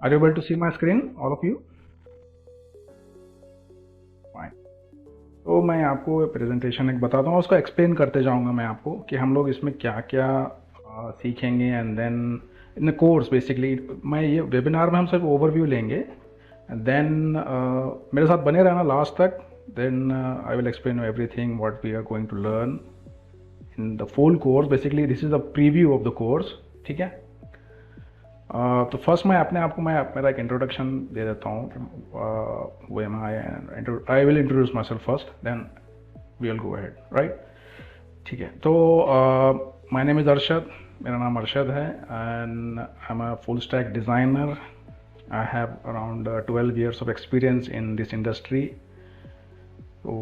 Are you able to see my screen, all of you? Fine. तो मैं आपको presentation एक बताता हूँ, उसको एक्सप्लेन करते जाऊँगा मैं आपको कि हम लोग इसमें क्या क्या सीखेंगे and then in course basically मैं ये वेबिनार में हम सिर्फ ओवरव्यू लेंगे एंड देन मेरे साथ बने रहना लास्ट तक. Then I will explain you everything what we are going to learn in the full course. Basically this is the preview of the course. ठीक है. तो फर्स्ट मैं अपने आप को मेरा एक इंट्रोडक्शन दे देता हूँ. वो um I will introduce myself first, then we will go ahead, right. ठीक है. तो माय नेम इज़ अरशद. मेरा नाम अरशद है and I am a full stack designer. I have around 12 years of experience in this industry. तो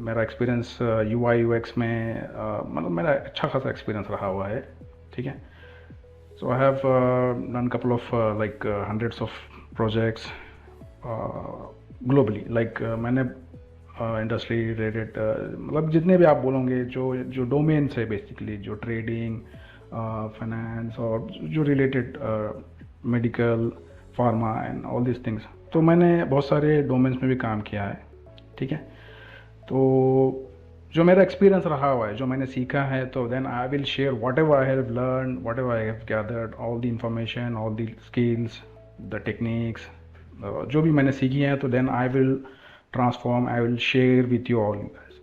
मेरा experience UI UX में मतलब मेरा अच्छा खासा एक्सपीरियंस रहा हुआ है. ठीक है. So I have done a couple of hundreds of projects globally. मैंने इंडस्ट्री रिलेटेड मतलब जितने भी आप बोलोगे जो डोमेन्स है बेसिकली, जो ट्रेडिंग, फाइनेंस और जो related medical, pharma and all this things, तो मैंने बहुत सारे डोमेन्स में भी काम किया है. ठीक है. तो जो मेरा एक्सपीरियंस रहा हुआ है, जो मैंने सीखा है, तो then I will share whatever I have learn, whatever I have gathered, all the information, all the skills, the techniques, जो भी मैंने सीखी है, तो then I will transform, I will share with you all.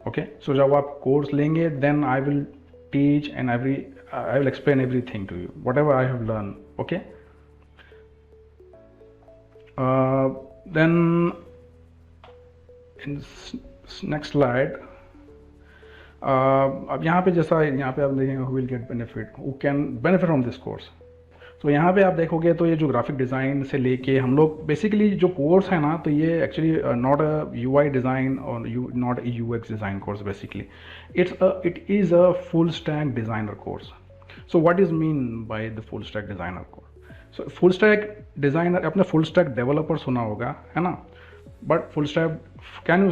Okay. So जब आप course लेंगे, then I will teach and I will explain everything to you, whatever I have learn. Okay. Then in next slide, अब यहाँ पे जैसा यहाँ पे आप देखेंगे who will get benefit, who can benefit from this course. तो यहाँ पे आप देखोगे तो ये जो ग्राफिक डिज़ाइन से लेके हम लोग बेसिकली जो कोर्स है ना, तो ये actually not a UI design और not a UX design course. Basically it is a full stack designer course. So what is mean by the full stack designer course? So full stack designer, अपने full stack developer सुना होगा, है ना, but full stack can you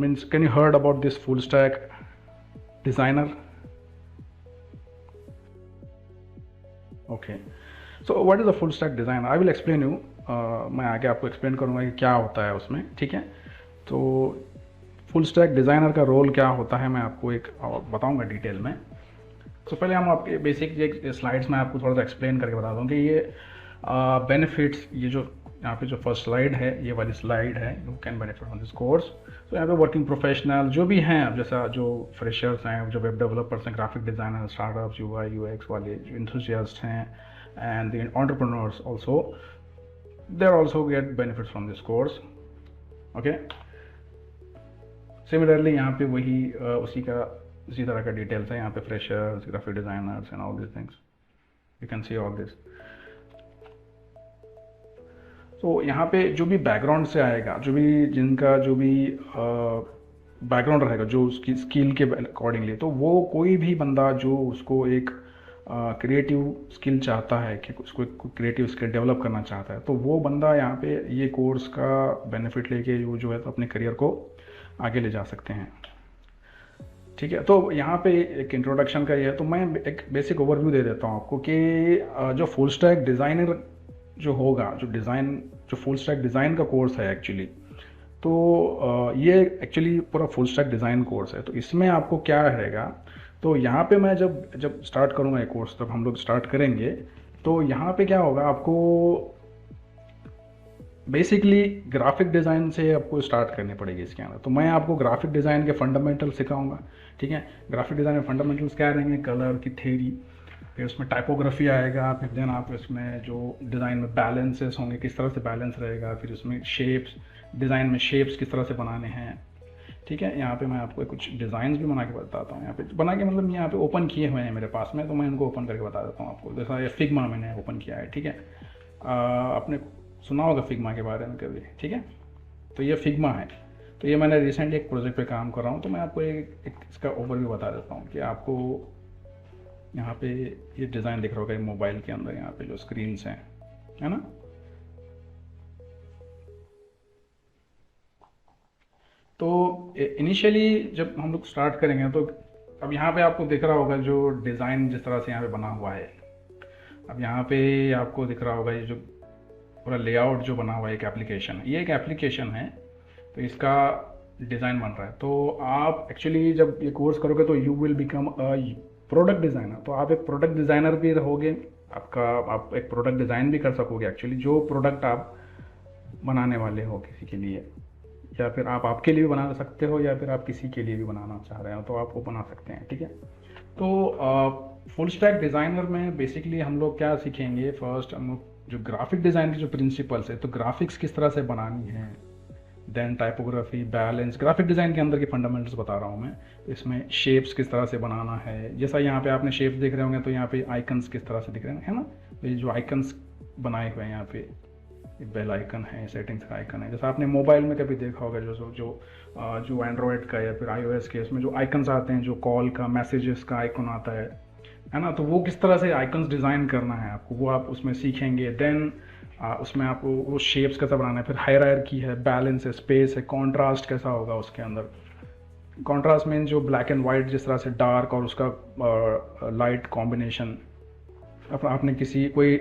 means can you heard about this full stack designer? Okay. So what is a full stack designer? I will explain you. मैं आगे आपको explain करूँगा कि क्या होता है उसमें. ठीक है. तो फुल स्टैक डिज़ाइनर का रोल क्या होता है, मैं आपको एक बताऊँगा डिटेल में. तो पहले हम आपके बेसिक एक स्लाइड्स में आपको थोड़ा सा एक्सप्लेन करके बता दूँ कि ये बेनिफिट्स, ये जो यहाँ पे जो फर्स्ट स्लाइड है, ये वाली स्लाइड है, you can benefit from this course. तो यहाँ पे वर्किंग प्रोफेशनल जो भी हैं, अब जैसा जो फ्रेशर्स हैं, जो वेब डेवलपर्स हैं, graphic designer, startups, UI UX वाले जो इंथुजियास्ट हैं, and the entrepreneurs also, they are also get benefit from this course. Okay. Similarly यहाँ पे वही उसी तरह का डिटेल्स है. यहाँ पे freshers, graphic designers and all this things, you can see all this. तो यहाँ पे जो भी बैकग्राउंड से आएगा, जिनका जो भी बैकग्राउंड रहेगा, जो उसकी स्किल के अकॉर्डिंगली, तो वो कोई भी बंदा जो उसको एक क्रिएटिव स्किल चाहता है, कि उसको क्रिएटिव स्किल डेवलप करना चाहता है, तो वो बंदा यहाँ पे ये कोर्स का बेनिफिट लेके वो जो है तो अपने करियर को आगे ले जा सकते हैं. ठीक है. तो यहाँ पे एक इंट्रोडक्शन का ये है, तो मैं एक बेसिक ओवरव्यू दे देता हूँ आपको कि जो फुल स्टैक डिज़ाइनर जो होगा, जो फुल स्टैक डिज़ाइन का कोर्स है एक्चुअली, तो ये एक्चुअली पूरा फुल स्टैक डिज़ाइन कोर्स है. तो इसमें आपको क्या रहेगा, तो यहाँ पे मैं जब स्टार्ट करूँगा ये कोर्स, तब हम लोग स्टार्ट करेंगे, तो यहाँ पे क्या होगा, आपको बेसिकली ग्राफिक डिज़ाइन से आपको स्टार्ट करनी पड़ेगी इसके अंदर. तो मैं आपको ग्राफिक डिज़ाइन के फंडामेंटल सिखाऊंगा. ठीक है. ग्राफिक डिज़ाइन में फंडामेंटल्स क्या रहेंगे, कलर की थ्योरी, फिर उसमें टाइपोग्राफी आएगा, फिर देन आप इसमें जो डिज़ाइन में बैलेंसेस होंगे, किस तरह से बैलेंस रहेगा, फिर उसमें शेप्स, डिज़ाइन में शेप्स किस तरह से बनाने हैं. ठीक है. यहाँ पे मैं आपको कुछ डिज़ाइंस भी बना के बताता हूँ. यहाँ पे बना के मतलब यहाँ पे ओपन किए हुए हैं मेरे पास में, तो मैं इनको ओपन करके बता देता हूँ आपको. जैसा ये फिग्मा मैंने ओपन किया है. ठीक है. आपने सुना होगा फिग्मा के बारे में कभी. ठीक है. तो ये फिग्मा है. तो ये मैंने रिसेंटली एक प्रोजेक्ट पे काम कर रहा हूँ, तो मैं आपको एक इसका ओवरव्यू बता देता हूँ कि आपको यहाँ पे ये डिज़ाइन दिख रहा होगा मोबाइल के अंदर, यहाँ पे जो स्क्रीन्स हैं, है ना. तो इनिशियली जब हम लोग स्टार्ट करेंगे, तो अब यहाँ पे आपको दिख रहा होगा जो डिज़ाइन जिस तरह से यहाँ पे बना हुआ है, अब यहाँ पे आपको दिख रहा होगा ये जो पूरा लेआउट जो बना हुआ है, एक एप्लीकेशन है, ये एक एप्लीकेशन है, तो इसका डिज़ाइन बन रहा है। तो आप एक्चुअली जब ये कोर्स करोगे तो you will become a product designer. तो आप एक प्रोडक्ट डिज़ाइनर भी रहोगे, आपका आप एक प्रोडक्ट डिज़ाइन भी कर सकोगे एक्चुअली, जो प्रोडक्ट आप बनाने वाले हो किसी के लिए, या फिर आप आपके लिए भी बना सकते हो, या फिर आप किसी के लिए भी बनाना चाह रहे हो तो आप वो बना सकते हैं, ठीक है। तो फुल स्टैक डिज़ाइनर में बेसिकली हम लोग क्या सीखेंगे, फर्स्ट हम लोग जो ग्राफिक डिज़ाइन के जो प्रिंसिपल्स है, तो ग्राफिक्स किस तरह से बनानी है, then typography, balance, graphic design के अंदर के फंडामेंटल्स बता रहा हूँ मैं। तो इसमें शेप्स किस तरह से बनाना है, जैसा यहाँ पे आपने शेप्स देख रहे होंगे, तो यहाँ पे आइकन्स किस तरह से दिख रहे हैं, है ना। तो ये जो आइकन्स बनाए हुए हैं यहाँ पे, बेल आइकन है, सेटिंग्स का आइकन है, जैसा आपने मोबाइल में कभी देखा होगा, जो एंड्रॉयड का या फिर iOS के, उसमें जो आइकन्स आते हैं, जो कॉल का, मैसेजेस का आइकन आता है ना। तो वो किस तरह से आइकन्स डिज़ाइन करना है आपको, वो आप उसमें सीखेंगे। देन उसमें आपको वो शेप्स कैसा बनाना है, फिर हायरार्की है, बैलेंस है, स्पेस है, कॉन्ट्रास्ट कैसा होगा उसके अंदर। कॉन्ट्रास्ट मीन जो ब्लैक एंड वाइट, जिस तरह से डार्क और उसका लाइट कॉम्बिनेशन, आपने किसी कोई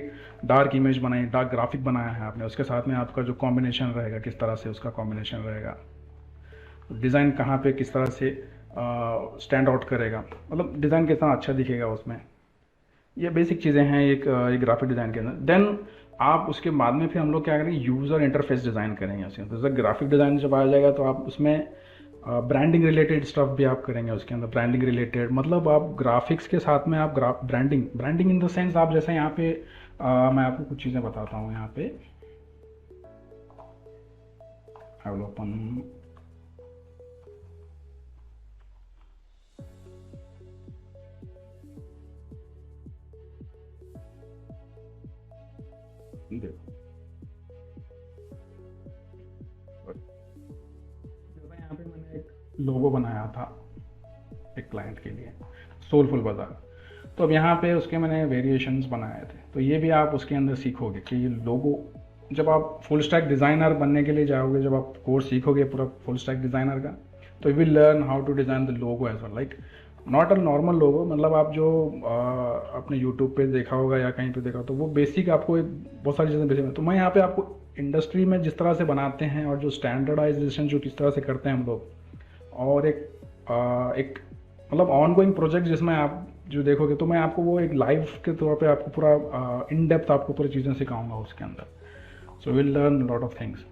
डार्क इमेज बनाई, डार्क ग्राफिक बनाया है आपने, उसके साथ में आपका जो कॉम्बिनेशन रहेगा, किस तरह से उसका कॉम्बिनेशन रहेगा, डिज़ाइन कहाँ पे किस तरह से स्टैंड आउट करेगा, मतलब डिज़ाइन कितना अच्छा दिखेगा उसमें। ये बेसिक चीज़ें हैं एक ग्राफिक डिज़ाइन के अंदर। देन आप उसके बाद में फिर हम लोग क्या करेंगे, यूज़र इंटरफेस डिज़ाइन करेंगे उसके अंदर। जैसे ग्राफिक डिज़ाइन जब आ जाएगा तो आप उसमें ब्रांडिंग रिलेटेड स्टफ भी आप करेंगे उसके अंदर। ब्रांडिंग रिलेटेड मतलब आप ग्राफिक्स के साथ में आप ब्रांडिंग इन द सेंस, आप जैसे यहाँ पे मैं आपको कुछ चीज़ें बताता हूँ। यहाँ पे आई विल ओपन, देखो यहाँ पे मैंने एक लोगो बनाया था एक क्लाइंट के लिए, सोलफुल बाजार। तो अब यहाँ पे उसके मैंने वेरिएशंस बनाए थे, तो ये भी आप उसके अंदर सीखोगे कि ये लोगो, जब आप फुल स्टैक डिज़ाइनर बनने के लिए जाओगे, जब आप कोर्स सीखोगे पूरा फुल स्टैक डिज़ाइनर का, तो you will learn how to design the logo as well, like not a normal logo, मतलब आप जो आपने यूट्यूब पे देखा होगा या कहीं पे देखा, तो वो बेसिक आपको बहुत सारी चीज़ें बेसिक। तो मैं यहाँ पे आपको इंडस्ट्री में जिस तरह से बनाते हैं और जो स्टैंडर्डाइजेशन जो किस तरह से करते हैं हम लोग, और एक मतलब ऑन गोइंग प्रोजेक्ट जिसमें आप जो देखोगे, तो मैं आपको वो एक लाइव के तौर पे आपको पूरा इन डेप्थ आपको पूरी चीज़ें सिखाऊंगा उसके अंदर। So will learn lot of things.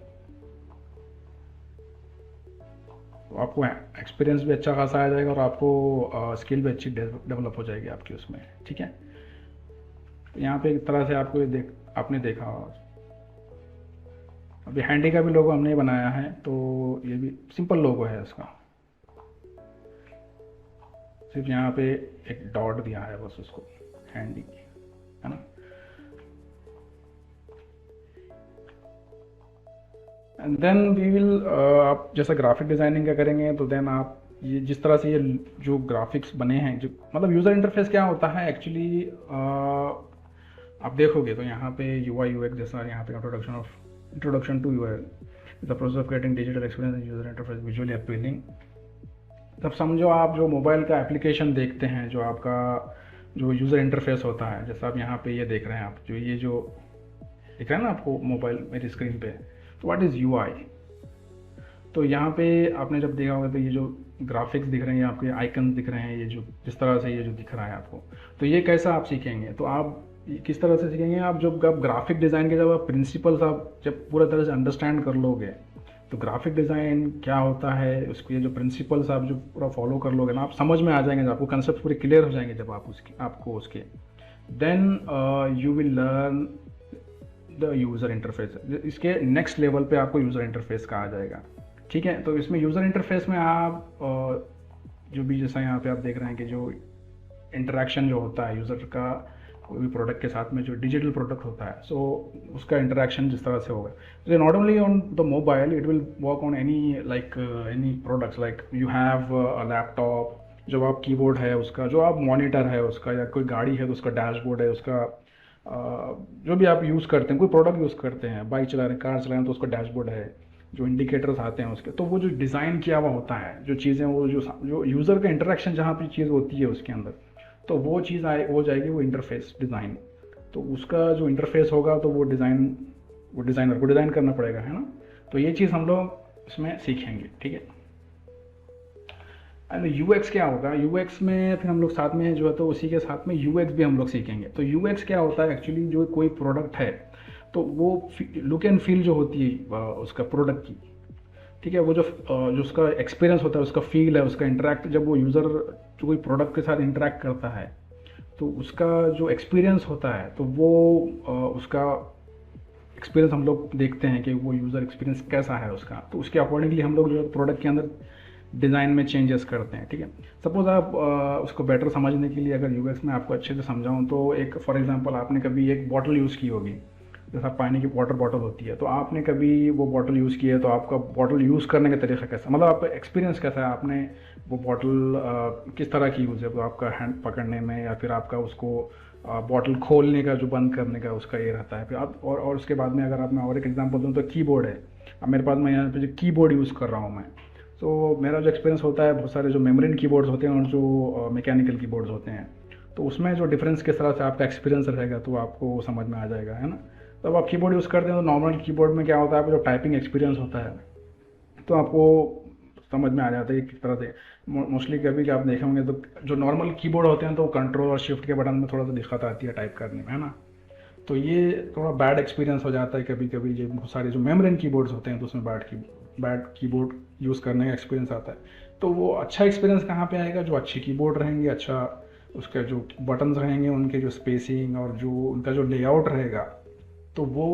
तो आपको एक्सपीरियंस भी अच्छा खासा आ जाएगा और आपको स्किल भी अच्छी डेवलप हो जाएगी आपकी उसमें, ठीक है। तो यहाँ पे एक तरह से आपको आपने देखा, अभी हैंडी का भी लोगो हमने बनाया है, तो ये भी सिंपल लोगो है इसका, सिर्फ यहाँ पे एक डॉट दिया है बस उसको, हैंडी, है ना। एंड देन वी विल, आप जैसा ग्राफिक डिज़ाइनिंग का करेंगे, तो देन आप ये जिस तरह से ये जो ग्राफिक्स बने हैं, जो मतलब यूज़र इंटरफेस क्या होता है एक्चुअली, आप देखोगे तो यहाँ पे UI UX जैसा, यहाँ पे introduction to UI, the process of creating digital experience user interface visually appealing. तब समझो आप जो मोबाइल का एप्लीकेशन देखते हैं, जो आपका जो यूज़र इंटरफेस होता है, जैसा आप यहाँ पे ये देख रहे हैं, आप जो ये जो दिख रहा है ना आपको मोबाइल मेरी स्क्रीन पे, तो व्हाट इज़ UI। तो यहाँ पे आपने जब देखा होगा, तो ये जो ग्राफिक्स दिख रहे हैं, आपके आइकन दिख रहे हैं, ये जो जिस तरह से ये जो दिख रहा है आपको, तो ये कैसा आप सीखेंगे, तो आप किस तरह से सीखेंगे, आप जब ग्राफिक डिज़ाइन के जब आप प्रिंसिपल्स आप जब पूरा तरह से अंडरस्टैंड कर लोगे, तो ग्राफिक डिज़ाइन क्या होता है उसके ये जो प्रिंसिपल्स आप जो पूरा फॉलो कर लोगे ना, आप समझ में आ जाएंगे, जब आपको कंसेप्ट पूरे क्लियर हो जाएंगे, जब आपको उसके then you will learn the user interface. इसके नेक्स्ट लेवल पे आपको यूज़र इंटरफेस का आ जाएगा, ठीक है। तो इसमें यूज़र इंटरफेस में आप जो भी जैसा यहाँ पे आप देख रहे हैं कि जो इंटरेक्शन जो होता है यूज़र का कोई भी प्रोडक्ट के साथ में, जो डिजिटल प्रोडक्ट होता है, सो उसका इंटरेक्शन जिस तरह से होगा, so not only on the mobile, it will work on any products, like you have a laptop, जो आप कीबोर्ड है उसका, जो आप मॉनिटर है उसका, या कोई गाड़ी है तो उसका डैशबोर्ड है उसका, जो भी आप यूज़ करते हैं, कोई प्रोडक्ट यूज़ करते हैं, बाइक चला रहे हैं, कार चला रहे हैं, तो उसका डैशबोर्ड है, जो इंडिकेटर्स आते हैं उसके, तो वो जो डिज़ाइन किया हुआ होता है, जो चीज़ें, वो जो यूज़र का इंटरेक्शन जहाँ पे चीज़ होती है उसके अंदर, तो वो चीज़ हो जाएगी वो इंटरफेस डिज़ाइन। तो उसका जो इंटरफेस होगा तो वो डिज़ाइनर को डिज़ाइन करना पड़ेगा, है ना। तो ये चीज़ हम लोग इसमें सीखेंगे, ठीक है। एंड यूएक्स क्या होगा, यूएक्स में फिर हम लोग साथ में जो है तो उसी के साथ में यूएक्स भी हम लोग सीखेंगे। तो यूएक्स क्या होता है एक्चुअली, जो कोई प्रोडक्ट है तो वो लुक एंड फील जो होती है उसका प्रोडक्ट की, ठीक है, वो जो उसका एक्सपीरियंस होता है, उसका फील है, उसका इंटरेक्ट, जब वो यूज़र जो कोई प्रोडक्ट के साथ इंटरेक्ट करता है तो उसका जो एक्सपीरियंस होता है तो वो उसका एक्सपीरियंस हम लोग देखते हैं कि वो यूज़र एक्सपीरियंस कैसा है उसका, तो उसके अकॉर्डिंगली हम लोग जो है प्रोडक्ट के अंदर डिज़ाइन में चेंजेस करते हैं, ठीक है। सपोज़ आप उसको बेटर समझने के लिए अगर यूएक्स में आपको अच्छे से समझाऊँ तो एक फॉर एग्जांपल आपने कभी एक बॉटल यूज़ की होगी, जैसा पानी की वाटर बॉटल होती है, तो आपने कभी वो बॉटल यूज़ की है तो आपका बॉटल यूज़ करने का तरीका कैसा, मतलब आपका एक्सपीरियंस कैसा है, आपने वो बॉटल किस तरह की यूज़ है, तो आपका हैंड पकड़ने में या फिर आपका उसको बॉटल खोलने का जो बंद करने का उसका ये रहता है। फिर आप और उसके बाद में अगर आप मैं और एक एग्जांपल दूँ तो कीबोर्ड है। अब मेरे पास मैं यहाँ पे जो कीबोर्ड यूज़ कर रहा हूँ मैं, तो मेरा जो एक्सपीरियंस होता है, बहुत सारे जो मेम्ब्रेन कीबोर्ड्स होते हैं और जो मैकेनिकल कीबोर्ड्स होते हैं, तो उसमें जो डिफरेंस किस तरह से आपका एक्सपीरियंस रहेगा तो आपको समझ में आ जाएगा, है ना। तो अब आप कीबोर्ड यूज़ करते हैं तो नॉर्मल कीबोर्ड में क्या होता है, आपका जो टाइपिंग एक्सपीरियंस होता है तो आपको समझ में आ जाता है किस तरह से। मोस्टली कभी आप देखे होंगे तो जो नॉर्मल कीबोर्ड होते हैं तो कंट्रोल और शिफ्ट के बटन में थोड़ा सा दिक्कत आती है टाइप करने में, है ना। तो ये थोड़ा बैड एक्सपीरियंस हो जाता है कभी कभी, जो बहुत सारे जो मेम्ब्रेन कीबोर्ड्स होते हैं तो उसमें बैड कीबोर्ड यूज़ करने का एक्सपीरियंस आता है। तो वो अच्छा एक्सपीरियंस कहाँ पे आएगा, जो अच्छी कीबोर्ड रहेंगे, अच्छा उसका जो बटन्स रहेंगे, उनके जो स्पेसिंग और जो उनका जो लेआउट रहेगा, तो वो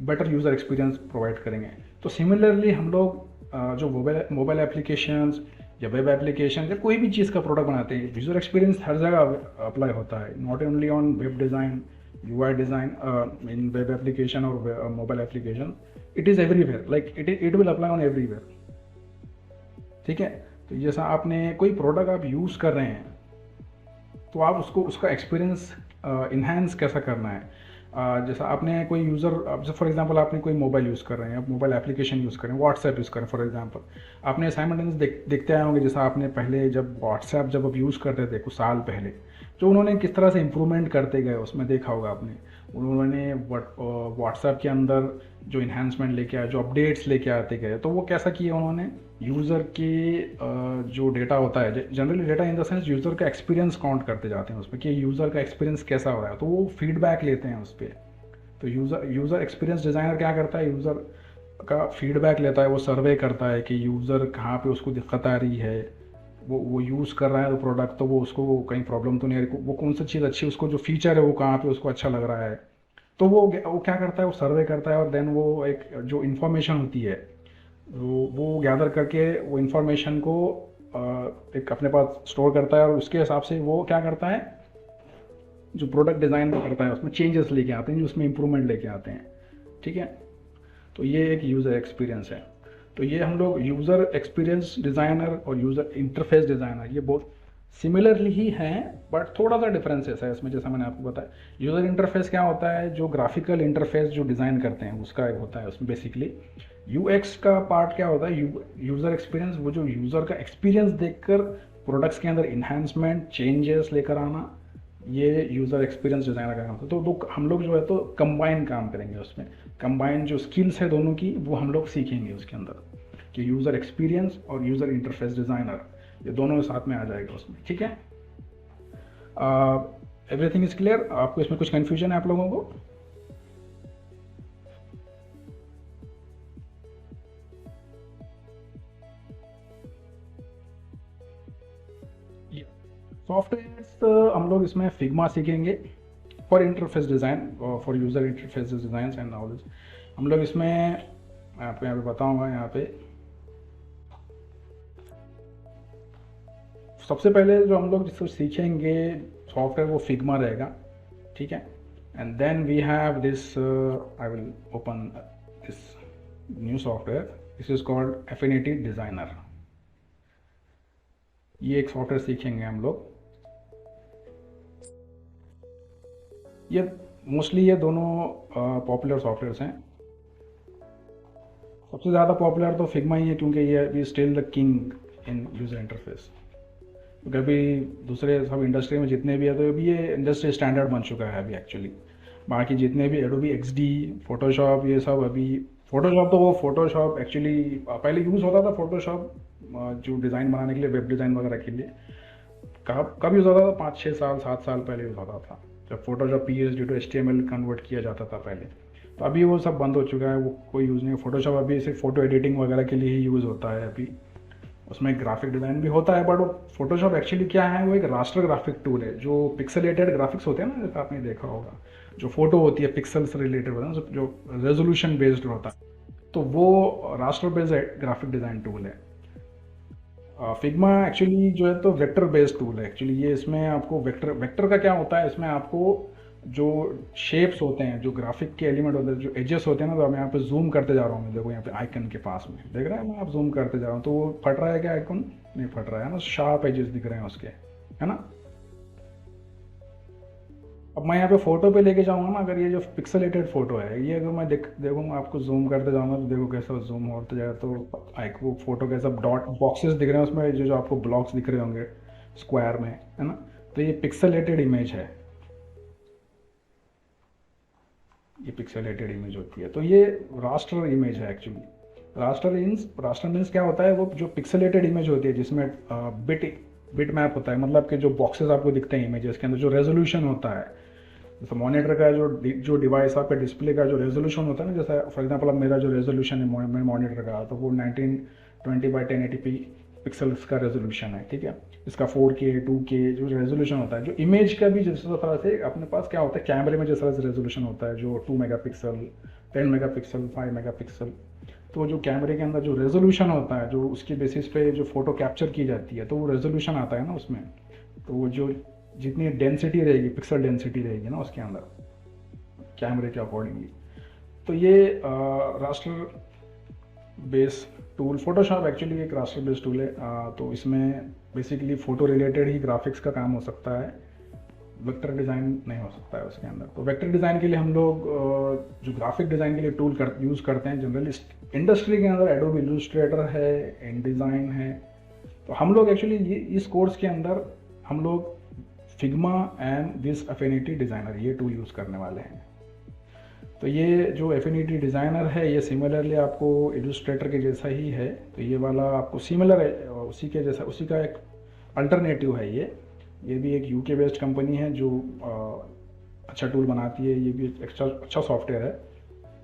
बेटर यूज़र एक्सपीरियंस प्रोवाइड करेंगे। तो सिमिलरली हम लोग जो मोबाइल एप्लीकेशंस या वेब एप्लीकेशन या कोई भी चीज़ का प्रोडक्ट बनाते हैं, यूज़र एक्सपीरियंस हर जगह अप्लाई होता है, not only on web design, UI design in web application or mobile application, it is everywhere, like it will apply on everywhere, ठीक है। तो जैसा आपने कोई प्रोडक्ट आप यूज़ कर रहे हैं तो आप उसको उसका एक्सपीरियंस इन्हांस कैसा करना है। जैसा आपने कोई यूज़र, जैसे फॉर एग्जांपल आपने कोई मोबाइल यूज़ कर रहे हैं, आप मोबाइल एप्लीकेशन यूज़ कर रहे हैं, व्हाट्सएप यूज़ कर रहे हैं फॉर एग्जांपल, आपने साइमल्टेनियस देखते आए होंगे, जैसा आपने पहले जब व्हाट्सएप जब आप यूज़ करते थे कुछ साल पहले, जो उन्होंने किस तरह से इम्प्रूवमेंट करते गए उसमें देखा होगा आपने। उन्होंने व्हाट्सएप के अंदर जो इन्हांसमेंट लेके आए, जो अपडेट्स लेके आते गए, तो वो कैसा किया उन्होंने, यूज़र के जो डेटा होता है, generally data in the sense user का एक्सपीरियंस काउंट करते जाते हैं उसमें कि यूज़र का एक्सपीरियंस कैसा हो रहा है, तो वो फीडबैक लेते हैं उस पर। तो यूज़र एक्सपीरियंस डिज़ाइनर क्या करता है, यूज़र का फीडबैक लेता है, वो सर्वे करता है कि यूज़र कहाँ पे उसको दिक्कत आ रही है, वो यूज़ कर रहा है तो प्रोडक्ट, तो वो उसको कहीं प्रॉब्लम तो नहीं आ रही, वो कौन सी चीज़ अच्छी, उसको जो फीचर है वो कहाँ पे उसको अच्छा लग रहा है। तो वो क्या करता है, वो सर्वे करता है और देन वो एक जो इन्फॉर्मेशन होती है वो गैदर करके वो इन्फॉर्मेशन को एक अपने पास स्टोर करता है और उसके हिसाब से वो क्या करता है, जो प्रोडक्ट डिज़ाइन करता है उसमें चेंजेस लेके आते हैं, जो उसमें इम्प्रूवमेंट लेके आते हैं, ठीक है। तो ये एक यूज़र एक्सपीरियंस है। तो ये हम लोग यूज़र एक्सपीरियंस डिज़ाइनर और यूज़र इंटरफेस डिज़ाइनर, ये बहुत सिमिलरली ही हैं बट थोड़ा सा डिफरेंसेस है इसमें। जैसा मैंने आपको बताया, यूज़र इंटरफेस क्या होता है, जो ग्राफिकल इंटरफेस जो डिज़ाइन करते हैं उसका एक होता है उसमें बेसिकली। यूएक्स का पार्ट क्या होता है, यूज़र एक्सपीरियंस, वो जो यूज़र का एक्सपीरियंस देखकर प्रोडक्ट्स के अंदर इन्हांसमेंट चेंजेस लेकर आना, ये यूज़र एक्सपीरियंस डिज़ाइनर का काम होता है। तो हम लोग जो है तो कंबाइन काम करेंगे उसमें, कंबाइन जो स्किल्स है दोनों की वो हम लोग सीखेंगे उसके अंदर, कि यूज़र एक्सपीरियंस और यूज़र इंटरफेस डिज़ाइनर ये दोनों साथ में आ जाएगा उसमें, ठीक है। एवरीथिंग इज़ क्लियर, आपको इसमें कुछ कन्फ्यूजन है आप लोगों को? सॉफ्टवेयर्स हम लोग इसमें फिग्मा सीखेंगे for interface design, for user interface design and all this. हम लोग इसमें मैं आपको यहाँ पे बताऊँगा, यहाँ पे सबसे पहले जो हम लोग जिसको सीखेंगे सॉफ्टवेयर वो फिग्मा रहेगा, ठीक है। And then we have this, I will open this new software, this is called Affinity Designer. ये एक सॉफ्टवेयर सीखेंगे हम लोग। ये मोस्टली ये दोनों पॉपुलर सॉफ्टवेयर्स हैं। सबसे ज़्यादा पॉपुलर तो फिग्मा ही है क्योंकि ये अभी still the king in user interface, क्योंकि अभी दूसरे सब इंडस्ट्री में जितने भी है तो अभी ये इंडस्ट्री स्टैंडर्ड बन चुका है अभी एक्चुअली। बाकी जितने भी एडोबी एक्सडी, फोटोशॉप, ये सब अभी फोटोशॉप तो वो फोटोशॉप एक्चुअली पहले यूज़ होता था फोटोशॉप जो डिज़ाइन बनाने के लिए, वेब डिज़ाइन वगैरह के लिए। कब कब यूज़ होता था? 5 6 साल 7 साल पहले यूज़ होता था, जब Photoshop PSD to HTML convert किया जाता था पहले। तो अभी वो सब बंद हो चुका है, वो कोई यूज़ नहीं है। फोटोशॉप अभी सिर्फ फ़ोटो एडिटिंग वगैरह के लिए ही यूज़ होता है अभी। उसमें ग्राफिक डिज़ाइन भी होता है, बट वो फोटोशॉप एक्चुअली क्या है, वो एक रास्टर ग्राफिक टूल है। जो पिक्सलेटेड ग्राफिक्स होते हैं ना, जैसे आपने देखा होगा, जो फोटो होती है पिक्सल से रिलेटेड होता है, जो रेजोल्यूशन बेस्ड होता है, तो वो raster based graphic design tool है। फिग्मा एक्चुअली जो है तो वेक्टर बेस्ड टूल है एक्चुअली। ये इसमें आपको वेक्टर वेक्टर का क्या होता है, इसमें आपको जो शेप्स होते हैं, जो ग्राफिक के एलिमेंट होते हैं, जो एजेस होते हैं ना, तो मैं यहाँ पे जूम करते जा रहा हूँ। देखो यहाँ पे आइकन के पास में देख रहे हैं, मैं आप जूम करते जा रहा हूँ, तो वो फट रहा है क्या आइकन? नहीं फट रहा है ना, शार्प एजेस दिख रहे हैं उसके, है ना। अब मैं यहाँ पे फोटो पे लेके जाऊंगा ना, अगर ये जो पिक्सलेटेड फोटो है, ये अगर मैं देखूंगा, आपको जूम करते जाऊंगा तो देखो कैसा जूम होते जाएगा, तो आइक वो फोटो कैसा डॉट बॉक्सेस दिख रहे हैं उसमें, जो जो आपको ब्लॉक्स दिख रहे होंगे स्क्वायर में, है ना। तो ये पिक्सलेटेड इमेज है, ये पिक्सलेटेड इमेज होती है। तो ये रास्टर इमेज है एक्चुअली। रास्टर मीन्स क्या होता है, वो जो पिक्सलेटेड इमेज होती है जिसमें बिट बिट मैप होता है, मतलब कि जो बॉक्सेस आपको दिखते हैं इमेजेस के अंदर, जो रेजोल्यूशन होता है, जैसे मॉनिटर का जो डिवाइस आपका डिस्प्ले का जो रेजोल्यूशन होता है ना, जैसे फॉर एग्जांपल अब मेरा जो रेजोल्यूशन है मॉनिटर का, तो वो 1920x1080p पिक्सल्स का रेजोल्यूशन है, ठीक है। इसका 4K 2K जो रेजोल्यूशन होता है, जो इमेज का भी जिस तरह से अपने पास क्या होता है, कैमरे में जिस तरह से रेजोल्यूशन होता है, जो 2 मेगापिक्सल, 10 मेगापिक्सल, 5 मेगापिक्सल, तो जो कैमरे के अंदर जो रेजोल्यूशन होता है, जो उसके बेसिस पे जो फोटो कैप्चर की जाती है, तो वो रेजोल्यूशन आता है ना उसमें। तो वो जो जितनी डेंसिटी रहेगी, पिक्सल डेंसिटी रहेगी ना उसके अंदर कैमरे के अकॉर्डिंगली। तो ये raster base tool, Photoshop actually एक रास्टर बेस टूल है। तो इसमें बेसिकली फ़ोटो रिलेटेड ही ग्राफिक्स का काम हो सकता है, वेक्टर डिज़ाइन नहीं हो सकता है उसके अंदर। तो वेक्टर डिज़ाइन के लिए हम लोग जो ग्राफिक डिज़ाइन के लिए टूल यूज़ करते हैं जनरली इंडस्ट्री के अंदर, एडोबी इलस्ट्रेटर है, InDesign है। तो हम लोग एक्चुअली इस कोर्स के अंदर हम लोग Figma and this affinity Designer, ये टूल यूज़ करने वाले हैं। तो ये जो एफिनिटी डिज़ाइनर है, ये सिमिलरली आपको इलस्ट्रेटर के जैसा ही है। तो ये वाला आपको सिमिलर है, उसी के जैसा, उसी का एक अल्टरनेटिव है ये भी एक UK बेस्ड कंपनी है जो अच्छा टूल बनाती है। ये भी एक अच्छा सॉफ्टवेयर है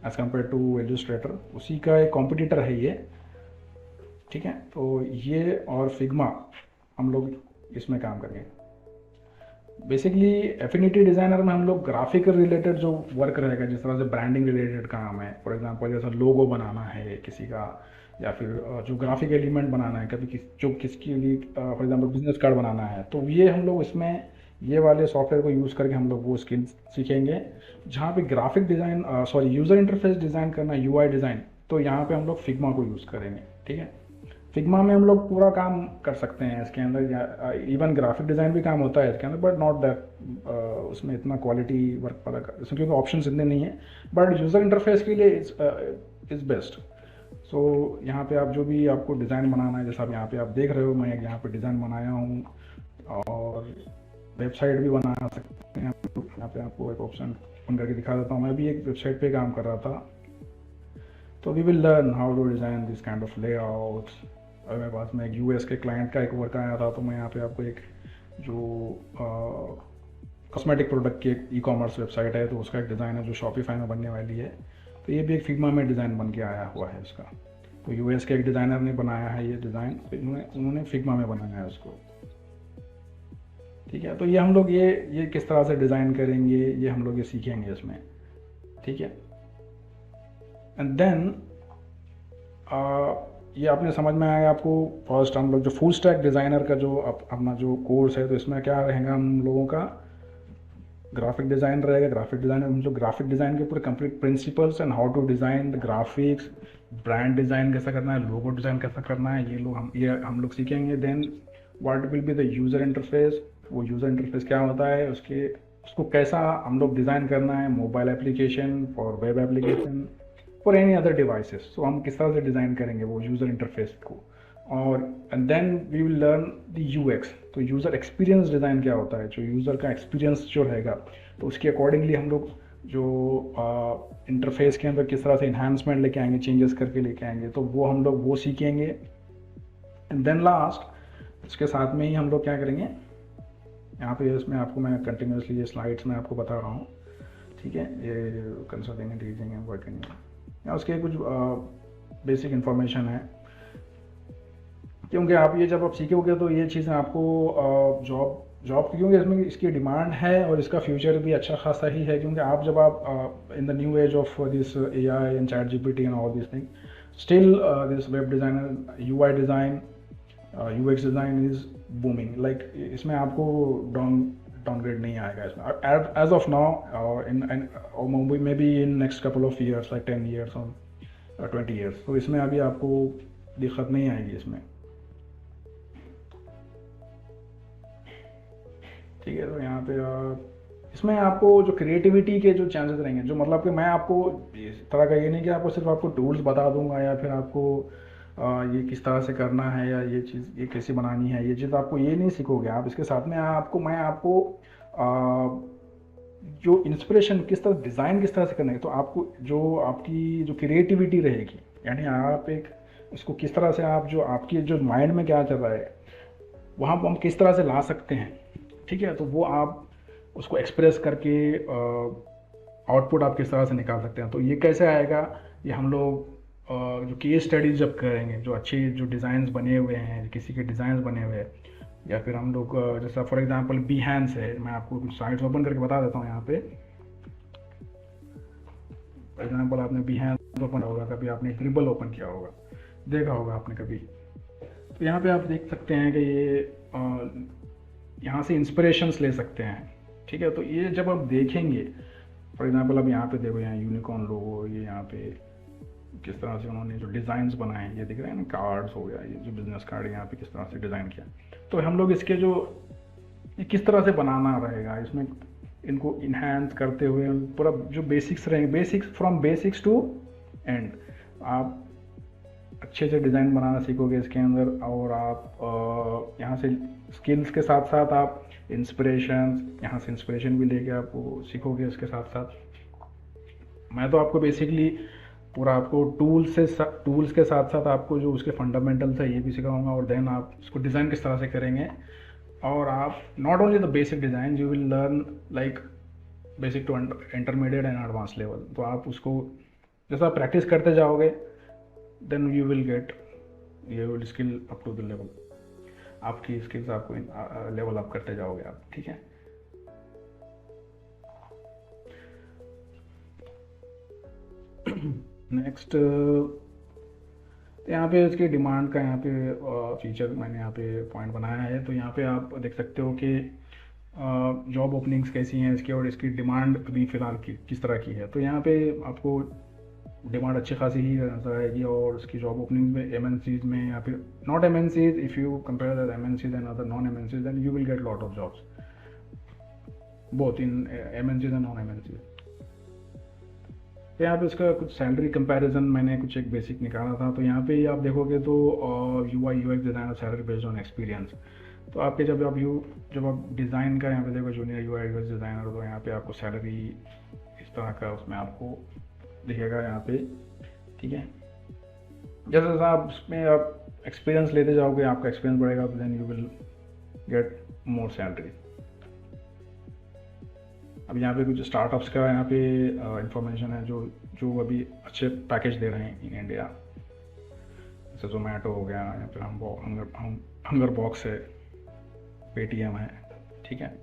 एज़ कम्पेयर टू इलस्ट्रेटर, उसी का एक कॉम्पिटिटर है ये, ठीक है। तो ये और फिग्मा हम लोग इसमें काम करेंगे। बेसिकली एफिनिटी डिज़ाइनर में हम लोग ग्राफिक रिलेटेड जो वर्क रहेगा, जिस तरह से ब्रांडिंग रिलेटेड काम है, फॉर एग्जांपल जैसे लोगो बनाना है किसी का, या फिर जो ग्राफिक एलिमेंट बनाना है कभी जो किसके लिए, फॉर एग्जांपल बिजनेस कार्ड बनाना है, तो ये हम लोग इसमें ये वाले सॉफ्टवेयर को यूज़ करके हम लोग वो स्किल सीखेंगे। जहाँ पे graphic design user interface design करना, UI डिज़ाइन, तो यहाँ पे हम लोग फिग्मा को यूज़ करेंगे, ठीक है। फिग्मा में हम लोग पूरा काम कर सकते हैं इसके अंदर, या इवन ग्राफिक डिज़ाइन भी काम होता है इसके अंदर, बट नॉट दैट उसमें इतना क्वालिटी वर्क पता कर, इसमें क्योंकि ऑप्शन इतने नहीं है, बट यूज़र इंटरफेस के लिए इज़ बेस्ट। सो यहाँ पे आप जो भी आपको डिज़ाइन बनाना है, जैसा आप यहाँ पे आप देख रहे हो, मैं यहाँ पे डिज़ाइन बनाया हूँ, और वेबसाइट भी बना सकते हैं। यहाँ पे आपको एक ऑप्शन ऑन करके दिखा देता हूँ, मैं भी एक वेबसाइट पे काम कर रहा था। तो we will learn how to design this kind of layouts. और मेरे पास में एक US के क्लाइंट का एक वर्क आया था, तो मैं यहाँ पे आपको एक जो कॉस्मेटिक प्रोडक्ट की एक E-कॉमर्स वेबसाइट है, तो उसका एक डिज़ाइन है जो शॉपिफाई में बनने वाली है। तो ये भी एक फिग्मा में डिज़ाइन बन के आया हुआ है उसका। तो US के एक डिज़ाइनर ने बनाया है ये डिज़ाइन, तो उन्होंने फिग्मा में बनाया है उसको, ठीक है। तो ये हम लोग ये किस तरह से डिज़ाइन करेंगे, ये हम लोग ये सीखेंगे इसमें, ठीक है। एंड देन ये आपने समझ में आया आपको। फर्स्ट हम लोग जो फुल स्टैक डिज़ाइनर का जो अपना जो कोर्स है, तो इसमें क्या रहेगा हम लोगों का, ग्राफिक डिज़ाइन रहेगा। ग्राफिक डिज़ाइन हम जो ग्राफिक डिज़ाइन के पूरे complete principles and how to design the graphics, brand design कैसा करना है, लोगो डिज़ाइन कैसा करना है, ये हम लोग सीखेंगे। Then what will be the user interface, वो यूज़र इंटरफेस क्या होता है, उसको कैसा हम लोग डिज़ाइन करना है, mobile application, for web application, for any other devices. तो हम किस तरह से डिज़ाइन करेंगे वो यूज़र इंटरफेस को। और and then we will learn the UX, तो यूज़र एक्सपीरियंस डिज़ाइन क्या होता है, जो यूज़र का एक्सपीरियंस जो रहेगा, तो उसके अकॉर्डिंगली हम लोग जो इंटरफेस के अंदर किस तरह से इन्हांसमेंट लेके आएंगे, चेंजेस करके लेके आएंगे, तो वो हम लोग वो सीखेंगे। एंड देन लास्ट इसके साथ में ही हम लोग क्या करेंगे, यहाँ पे इसमें आपको मैं कंटिन्यूसली ये स्लाइड्स में आपको बता रहा हूँ, ठीक है, ये consulting and teaching and working, या उसके कुछ बेसिक इन्फॉर्मेशन है, क्योंकि आप ये जब आप सीखोगे तो ये चीज़ें आपको जॉब जॉब क्योंकि इसमें इसकी डिमांड है और इसका फ्यूचर भी अच्छा खासा ही है, क्योंकि आप जब आप in the new age of this AI and ChatGPT and all this thing, still this web designer, UI design, UX design is booming, like इसमें आपको डाउनग्रेड नहीं आएगा इसमें as of now, in maybe in next couple of years, like 10 years और 20 years, तो इसमें अभी आपको दिक्कत नहीं आएगी इसमें, ठीक है। तो यहाँ पे इसमें आपको जो क्रिएटिविटी के जो चांसेस रहेंगे, जो मतलब कि मैं आपको इस तरह का ये नहीं कि आपको सिर्फ आपको टूल्स बता दूंगा या फिर आपको ये किस तरह से करना है या ये चीज़ ये कैसे बनानी है, ये चीज़ आपको ये नहीं सीखोगे आप। इसके साथ में आपको मैं आपको जो इंस्पिरेशन किस तरह डिज़ाइन किस तरह से करना है, तो आपको जो आपकी जो क्रिएटिविटी रहेगी, यानी आप एक इसको किस तरह से आप जो आपकी जो माइंड में क्या चल रहा है वहाँ पर हम किस तरह से ला सकते हैं, ठीक है, तो वो आप उसको एक्सप्रेस करके आउटपुट आप किस तरह से निकाल सकते हैं। तो ये कैसे आएगा, ये हम लोग जो केस स्टडीज जब करेंगे, जो अच्छे जो डिज़ाइंस बने हुए हैं, किसी के डिज़ाइंस बने हुए हैं, या फिर हम लोग जैसा फॉर एग्जांपल Behance है, मैं आपको कुछ साइट्स ओपन करके बता देता हूँ यहाँ पे। फॉर एग्जांपल आपने Behance ओपन होगा, कभी आपने Dribbble ओपन किया होगा, देखा होगा आपने कभी, तो यहाँ पे आप देख सकते हैं कि ये यहाँ से इंस्पिरेशंस ले सकते हैं, ठीक है। तो ये जब आप देखेंगे, फॉर एग्जांपल अब यहाँ पे देखो, यहाँ यूनिकॉर्न लोगो, ये यहाँ पे किस तरह से उन्होंने जो डिज़ाइंस बनाए हैं, ये दिख रहे हैं ना, कार्ड्स हो गया, ये जो बिजनेस कार्ड है यहाँ पे किस तरह से डिज़ाइन किया, तो हम लोग इसके जो ये किस तरह से बनाना रहेगा, इसमें इनको इन्हांस करते हुए पूरा जो बेसिक्स रहेंगे, basics from basics to end, आप अच्छे से डिज़ाइन बनाना सीखोगे इसके अंदर, और आप यहाँ से स्किल्स के साथ साथ आप यहाँ से इंस्पिरेशन भी लेके आप सीखोगे। इसके साथ साथ मैं तो आपको बेसिकली पूरा आपको टूल्स के साथ साथ आपको जो उसके फंडामेंटल्स है ये भी सिखाऊंगा, और देन आप उसको डिज़ाइन किस तरह से करेंगे, और आप not only the basic design, you will learn like basic to intermediate and advance level. तो आप उसको जैसा प्रैक्टिस करते जाओगे, then you will skill up to the level, आपकी स्किल्स आपको लेवल अप करते जाओगे आप, ठीक है। नेक्स्ट यहाँ पे इसके डिमांड का यहाँ पे फीचर मैंने यहाँ पे पॉइंट बनाया है। तो यहाँ पे आप देख सकते हो कि जॉब ओपनिंग्स कैसी हैं इसकी, और इसकी डिमांड अभी फ़िलहाल किस तरह की है। तो यहाँ पे आपको डिमांड अच्छी खासी ही नजर आएगी, और उसकी जॉब ओपनिंग में MNCs में, या फिर not MNCs, if you compare the MNCs and other non MNCs, then you will get lot of jobs both in MNCs and non MNCs। तो यहाँ पे इसका कुछ सैलरी कंपैरिजन मैंने कुछ एक बेसिक निकाला था। तो यहाँ पे आप देखोगे तो UI UX designer salary based on experience. तो आपके जब आप डिज़ाइन का यहाँ पे देखो जूनियर UI UX डिज़ाइनर, तो यहाँ पे आपको सैलरी इस तरह का उसमें आपको दिखेगा यहाँ पे, ठीक है। जैसे जैसा आप उसमें आप एक्सपीरियंस लेते जाओगे, आपका एक्सपीरियंस बढ़ेगा, तो then you will get more salary. अब यहाँ पे कुछ स्टार्टअप्स का यहाँ पे इंफॉर्मेशन है जो अभी अच्छे पैकेज दे रहे हैं इन इंडिया, जैसे जोमेटो हो गया, या फिर हंगर बॉक्स है, पेटीएम है, ठीक है।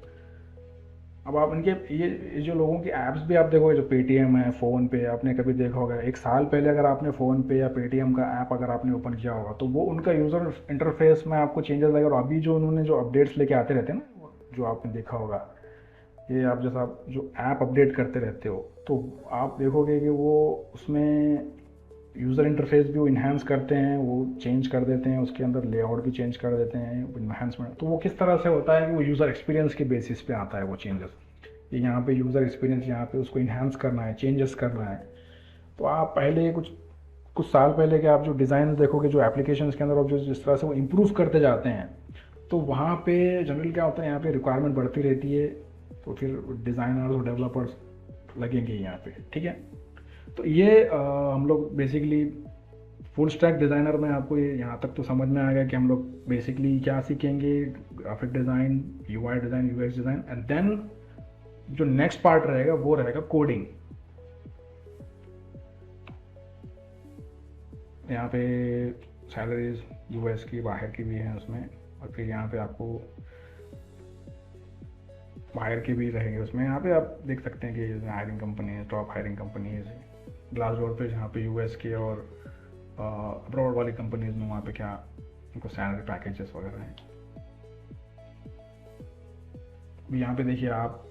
अब आप इनके ये जो लोगों की ऐप्स भी आप देखोगे, जो पेटीएम है, फ़ोन पे, आपने कभी देखा होगा एक साल पहले अगर आपने फ़ोन पे या पेटीएम का ऐप अगर आपने ओपन किया होगा, तो वो उनका यूज़र इंटरफेस में आपको चेंजेस आएगा। और अभी जो उन्होंने जो अपडेट्स लेके आते रहते हैं ना, जो आपने देखा होगा, ये आप जैसा जो ऐप अपडेट करते रहते हो, तो आप देखोगे कि वो उसमें यूज़र इंटरफेस भी वो इन्हांस करते हैं, वो चेंज कर देते हैं, उसके अंदर लेआउट भी चेंज कर देते हैं, इन्हांसमेंट। तो वो किस तरह से होता है कि वो यूज़र एक्सपीरियंस के बेसिस पे आता है वो चेंजेस। यहाँ पे यूज़र एक्सपीरियंस, यहाँ पे उसको इन्हांस करना है, चेंजेस करना है। तो आप पहले कुछ साल पहले के आप जो डिज़ाइन देखोगे, जो एप्लीकेशन के अंदर आप जो जिस तरह से वो इम्प्रूव करते जाते हैं, तो वहाँ पे जनरल क्या होता है, यहाँ पे रिक्वायरमेंट बढ़ती रहती है, तो फिर डिज़ाइनर्स और डेवलपर्स लगेंगे यहाँ पे, ठीक है। तो ये हम लोग बेसिकली फुल स्टैक डिज़ाइनर में आपको ये यहाँ तक तो समझ में आ गया कि हम लोग बेसिकली क्या सीखेंगे, graphic design, UI design, UX design, and then जो नेक्स्ट पार्ट रहेगा वो रहेगा कोडिंग। यहाँ पे सैलरीज यूएस की बाहर की भी हैं उसमें, और फिर यहाँ पे आपको बाहर के भी रहेंगे उसमें। यहाँ पे आप देख सकते हैं कि hiring companies, top hiring companies, Glassdoor पे जहाँ पे यूएस के और अब्रॉड वाली कंपनीज में वहाँ पे क्या उनको सैलरी पैकेजेस वगैरह हैं। यहाँ पे देखिए आप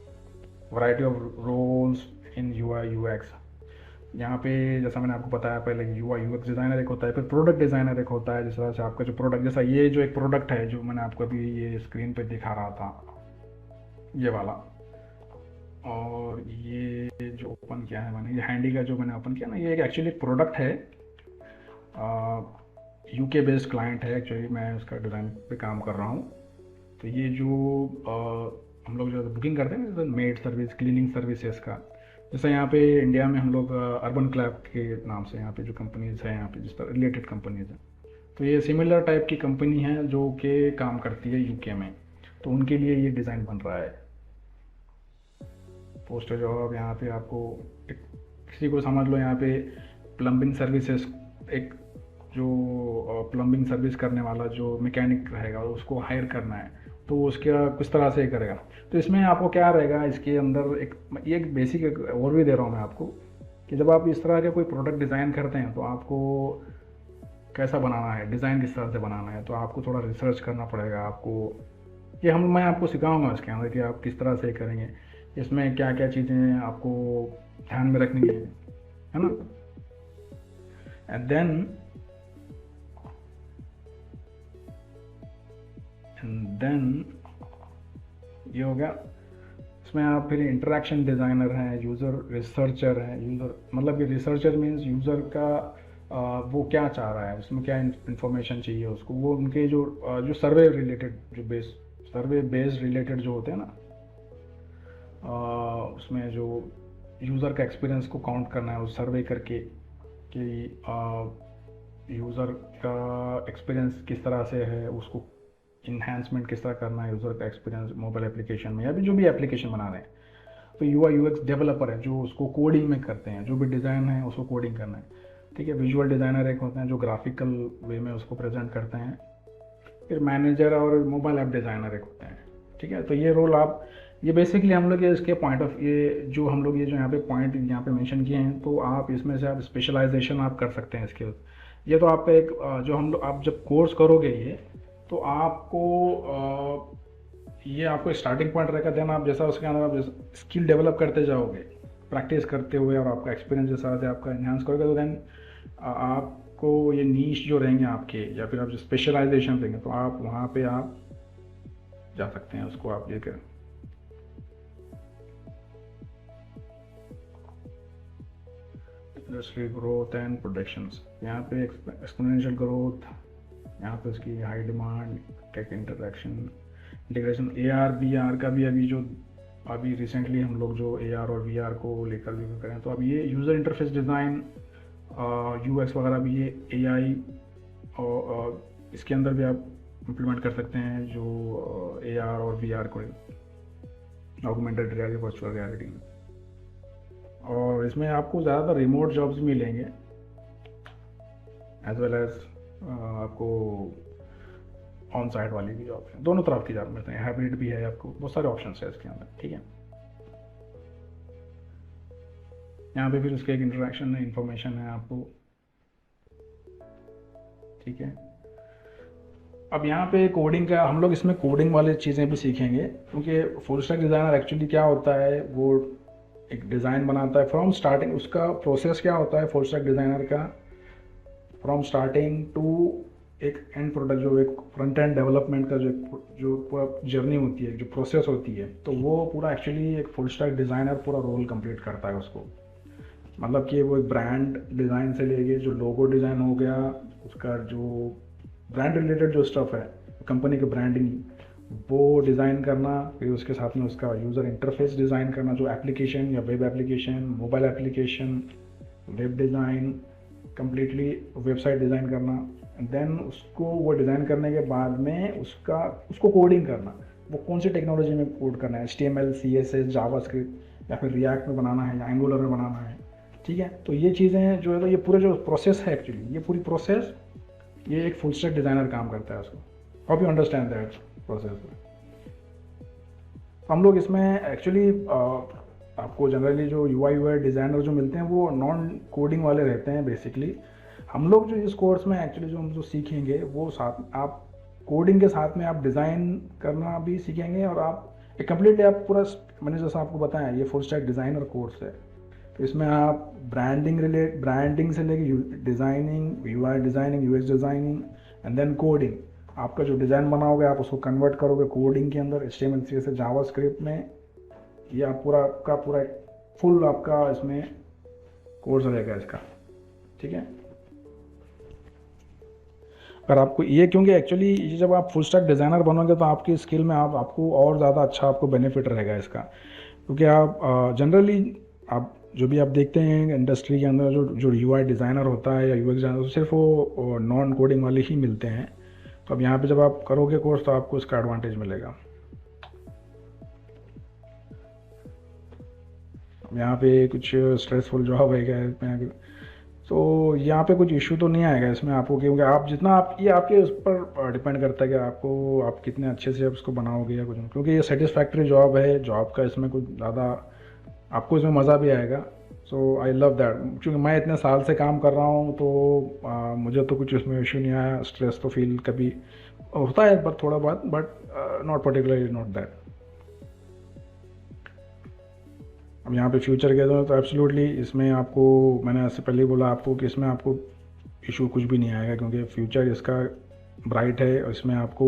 variety of roles in UI UX. यहाँ पे जैसा मैंने आपको बताया पहले, यूआई यूएक्स डिज़ाइनर एक होता है, फिर प्रोडक्ट डिज़ाइनर एक होता है। जिस तरह से आपका जो प्रोडक्ट, जैसा ये जो एक प्रोडक्ट है जो मैंने आपको अभी ये स्क्रीन पे दिखा रहा था, ये वाला, और ये जो ओपन किया है मैंने, ये हैंडी का जो मैंने ओपन किया ना, ये एक एक्चुअली प्रोडक्ट है, यूके बेस्ड क्लाइंट है एक्चुअली, मैं उसका डिज़ाइन पे काम कर रहा हूँ। तो ये जो हम लोग जो बुकिंग करते हैं ना, मेड सर्विस, क्लीनिंग सर्विसेज का, जैसे यहाँ पे इंडिया में हम लोग अर्बन क्लैब के नाम से यहाँ पे जो कंपनीज हैं, यहाँ पे जिस पर रिलेटेड कंपनीज हैं, तो ये सिमिलर टाइप की कंपनी है जो कि काम करती है यूके में, तो उनके लिए ये डिज़ाइन बन रहा है। पोस्टर जॉब, यहाँ पे आपको किसी को समझ लो यहाँ पे प्लम्बिंग सर्विसेज, एक जो प्लम्बिंग सर्विस करने वाला जो मैकेनिक रहेगा उसको हायर करना है, तो उसका किस तरह से करेगा। तो इसमें आपको क्या रहेगा, इसके अंदर ये एक बेसिक और भी दे रहा हूँ मैं आपको, कि जब आप इस तरह का कोई प्रोडक्ट डिज़ाइन करते हैं तो आपको कैसा बनाना है, डिज़ाइन किस तरह से बनाना है, तो आपको थोड़ा रिसर्च करना पड़ेगा आपको। ये मैं आपको सिखाऊंगा इसके अंदर कि आप किस तरह से करेंगे, इसमें क्या क्या चीज़ें आपको ध्यान में रखनी है ना। एंड देन ये हो गया। इसमें आप फिर इंटरेक्शन डिज़ाइनर हैं, यूज़र रिसर्चर हैं। यूज़र मतलब कि रिसर्चर मीन्स यूज़र का वो क्या चाह रहा है, उसमें क्या इन्फॉर्मेशन चाहिए उसको, वो उनके जो सर्वे रिलेटेड, जो सर्वे बेस्ड रिलेटेड जो होते हैं ना, उसमें जो यूज़र का एक्सपीरियंस को काउंट करना है, उस सर्वे करके कि यूज़र का एक्सपीरियंस किस तरह से है, उसको इन्हांसमेंट किस तरह करना है यूज़र का एक्सपीरियंस मोबाइल एप्लीकेशन में, या भी जो भी एप्लीकेशन बना रहे हैं। तो यूआई यूएक्स डेवलपर है जो उसको कोडिंग में करते हैं, जो भी डिज़ाइन है उसको कोडिंग करना है, ठीक है। विजुअल डिज़ाइनर एक होते हैं जो ग्राफिकल वे में उसको प्रेजेंट करते हैं। फिर मैनेजर और मोबाइल ऐप डिज़ाइनर एक होते हैं, ठीक है। तो ये रोल आप, ये बेसिकली हम लोग इसके पॉइंट ऑफ, ये जो हम लोग ये जो यहाँ पे पॉइंट यहाँ पे मेंशन किए हैं, तो आप इसमें से आप स्पेशलाइजेशन आप कर सकते हैं इसके। ये तो आपका एक जो हम लोग, आप जब कोर्स करोगे ये, तो आपको ये आपको स्टार्टिंग पॉइंट रहेगा। देन आप जैसा उसके अंदर आप स्किल डेवलप करते जाओगे, प्रैक्टिस करते हुए, और आपका एक्सपीरियंस जैसा से आपका इन्हांस करोगे, तो देन आपको ये नीश जो रहेंगे आपके, या फिर आप जो स्पेशलाइजेशन देंगे, तो आप वहाँ पे आप जा सकते हैं, उसको आप लेकर। इंडस्ट्री ग्रोथ एंड प्रोडक्शंस, यहाँ पे एक्सपोनेंशियल ग्रोथ, यहाँ पे उसकी high demand, tech integration, AR VR का भी अभी रिसेंटली हम लोग जो AR और VR को लेकर भी करें, तो अब ये यूज़र इंटरफेस डिज़ाइन, UX वगैरह भी ये AI और इसके अंदर भी आप इम्प्लीमेंट कर सकते हैं, जो AR और VR को, ऑगमेंटेड रियलिटी, वर्चुअल रियलिटी में। और इसमें आपको ज़्यादातर रिमोट जॉब्स मिलेंगे, एज वेल एज आपको ऑन साइट वाली भी जॉब है, दोनों तरफ की जॉब मिलते हैं, हाइब्रिड भी है, आपको बहुत सारे ऑप्शन है इसके अंदर, ठीक है। यहाँ पे फिर उसके एक इंटरेक्शन है, इंफॉर्मेशन है आपको, ठीक है। अब यहाँ पे कोडिंग का, हम लोग इसमें कोडिंग वाली चीज़ें भी सीखेंगे, क्योंकि फुल स्टैक डिज़ाइनर एक्चुअली क्या होता है, वो एक डिज़ाइन बनाता है फ्रॉम स्टार्टिंग। उसका प्रोसेस क्या होता है फुल स्टैक डिज़ाइनर का, फ्रॉम स्टार्टिंग टू एक एंड प्रोडक्ट, जो एक फ्रंट एंड डेवलपमेंट का जो पूरा जर्नी होती है, जो प्रोसेस होती है, तो वो पूरा एक्चुअली एक फुल स्टैक डिज़ाइनर पूरा रोल कंप्लीट करता है उसको। मतलब कि वो एक ब्रांड डिज़ाइन से लेके जो लोगो डिज़ाइन हो गया, उसका जो ब्रांड रिलेटेड जो स्टफ़ है, कंपनी की ब्रांडिंग, वो डिज़ाइन करना, फिर उसके साथ में उसका यूज़र इंटरफेस डिज़ाइन करना, जो एप्लीकेशन या web application, mobile application, web design, completely website design करना। एंड देन उसको वो डिज़ाइन करने के बाद में उसको कोडिंग करना, वो कौन सी टेक्नोलॉजी में कोड करना है, HTML, CSS, जावास्क्रिप्ट या फिर रिएक्ट में बनाना है या एंगुलर में बनाना है। ठीक है, तो ये चीज़ें जो है, तो ये पूरा जो प्रोसेस है एक्चुअली, ये पूरी प्रोसेस ये एक फुल स्टैक डिज़ाइनर काम करता है उसको। How you understand that process. हम लोग इसमें एक्चुअली आपको जनरली जो UI डिज़ाइनर जो मिलते हैं वो नॉन कोडिंग वाले रहते हैं बेसिकली। हम लोग जो इस कोर्स में एक्चुअली जो हम जो सीखेंगे वो साथ आप कोडिंग के साथ में आप डिज़ाइन करना भी सीखेंगे, और आप एक कम्प्लीटली आप पूरा, मैंने जैसा आपको बताया ये फुल स्टैक डिज़ाइनर कोर्स है। तो इसमें आप ब्रांडिंग से लेके designing, UI designing, UX designing and then coding, आपका जो डिज़ाइन बनाओगे आप उसको कन्वर्ट करोगे कोडिंग के अंदर, HTML, CSS, जावास्क्रिप्ट में। ये आप पूरा का पूरा फुल आपका इसमें कोर्स रहेगा इसका। ठीक है, अगर आपको ये, क्योंकि एक्चुअली ये जब आप फुल स्टैक डिज़ाइनर बनोगे तो आपकी स्किल में आपको और ज़्यादा अच्छा आपको बेनिफिट रहेगा इसका। क्योंकि आप जनरली आप जो भी आप देखते हैं इंडस्ट्री के अंदर जो UI डिज़ाइनर होता है या UX डिज़ाइनर, सिर्फ वो नॉन कोडिंग वाले ही मिलते हैं। तो अब यहाँ पे जब आप करोगे कोर्स तो आपको इसका एडवांटेज मिलेगा। यहाँ पे कुछ स्ट्रेसफुल जॉब है, तो यहाँ पे कुछ इशू तो नहीं आएगा इसमें आपको, क्योंकि आप जितना आप ये आपके उस पर डिपेंड करता है कि आप कितने अच्छे से उसको बनाओगे या कुछ, क्योंकि ये सेटिस्फैक्ट्री जॉब है जॉब का, इसमें कुछ ज़्यादा आपको इसमें मज़ा भी आएगा। सो आई लव दैट, क्योंकि मैं इतने साल से काम कर रहा हूँ तो मुझे तो कुछ इसमें इशू नहीं आया। स्ट्रेस तो फील कभी होता है पर थोड़ा बहुत, but not particularly not that. अब यहाँ पे फ्यूचर के तो एब्सोल्युटली इसमें आपको, मैंने इससे पहले ही बोला आपको कि इसमें आपको इशू कुछ भी नहीं आएगा, क्योंकि फ्यूचर इसका ब्राइट है और इसमें आपको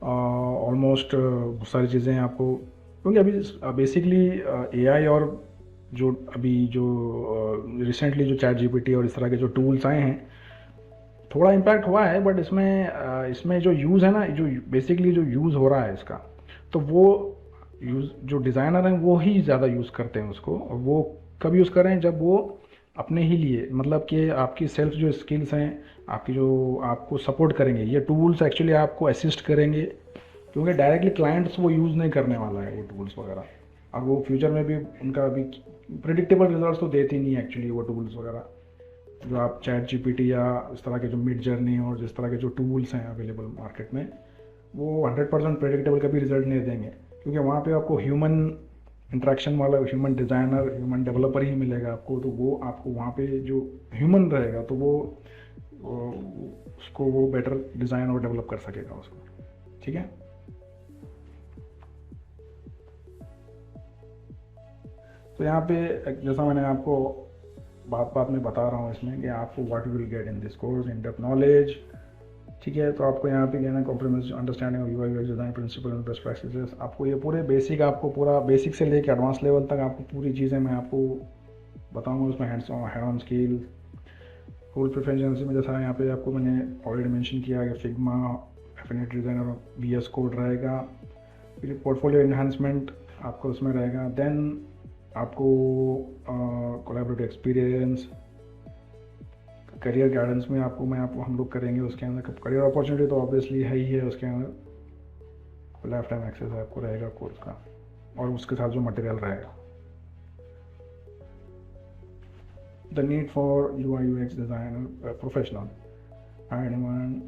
ऑलमोस्ट बहुत सारी चीज़ें आपको, क्योंकि अभी बेसिकली AI और जो अभी जो रिसेंटली जो ChatGPT और इस तरह के जो टूल्स आए हैं, थोड़ा इम्पैक्ट हुआ है, बट इसमें जो यूज़ है ना, जो बेसिकली जो यूज़ हो रहा है इसका, तो वो यूज़ जो डिज़ाइनर हैं वो ही ज़्यादा यूज़ करते हैं उसको। और वो कब यूज़ करें, जब वो अपने ही लिए, मतलब कि आपकी सेल्फ जो स्किल्स हैं, आपकी जो आपको सपोर्ट करेंगे, ये टूल्स एक्चुअली आपको असिस्ट करेंगे, क्योंकि डायरेक्टली क्लाइंट्स वो यूज़ नहीं करने वाला है वो टूल्स वगैरह। और वो फ्यूचर में भी उनका अभी प्रिडिक्टेबल रिजल्ट तो देते ही नहीं एक्चुअली वो टूल्स वगैरह, जो आप ChatGPT या इस तरह के जो मिड जर्नी और जिस तरह के जो टूल्स हैं अवेलेबल मार्केट में, वो 100% प्रेडिक्टेबल कभी रिजल्ट नहीं देंगे, क्योंकि वहाँ पे आपको ह्यूमन इंटरेक्शन वाला ह्यूमन डिज़ाइनर, ह्यूमन डेवलपर ही मिलेगा आपको। तो वो आपको वहाँ पे जो ह्यूमन रहेगा तो वो उसको वो बेटर डिज़ाइन और डेवलप कर सकेगा उसको। ठीक है, तो यहाँ पे जैसा मैंने आपको बात में बता रहा हूँ इसमें कि आपको what you will get in this course, in depth knowledge. ठीक है, तो आपको यहाँ पे कहना है comprehensive understanding of UI UX design principle and best practices. आपको ये पूरे बेसिक, आपको पूरा बेसिक से लेकर एडवांस लेवल तक आपको पूरी चीज़ें मैं आपको बताऊंगा उसमें, hand on skill, full proficiency में। जैसा यहाँ पे आपको मैंने ऑलरेडी मेंशन किया कि Figma, affinity designer, VS code रहेगा। फिर पोर्टफोलियो इन्हांसमेंट आपको उसमें रहेगा। देन आपको कोलैबोरेटिव एक्सपीरियंस, करियर गाइडेंस में आपको हम लोग करेंगे उसके अंदर। करियर अपॉर्चुनिटी तो ऑब्वियसली है ही है उसके अंदर, लाइफ टाइम एक्सेस आपको रहेगा कोर्स का, और उसके साथ जो मटेरियल रहेगा। The need for UI UX designer professional and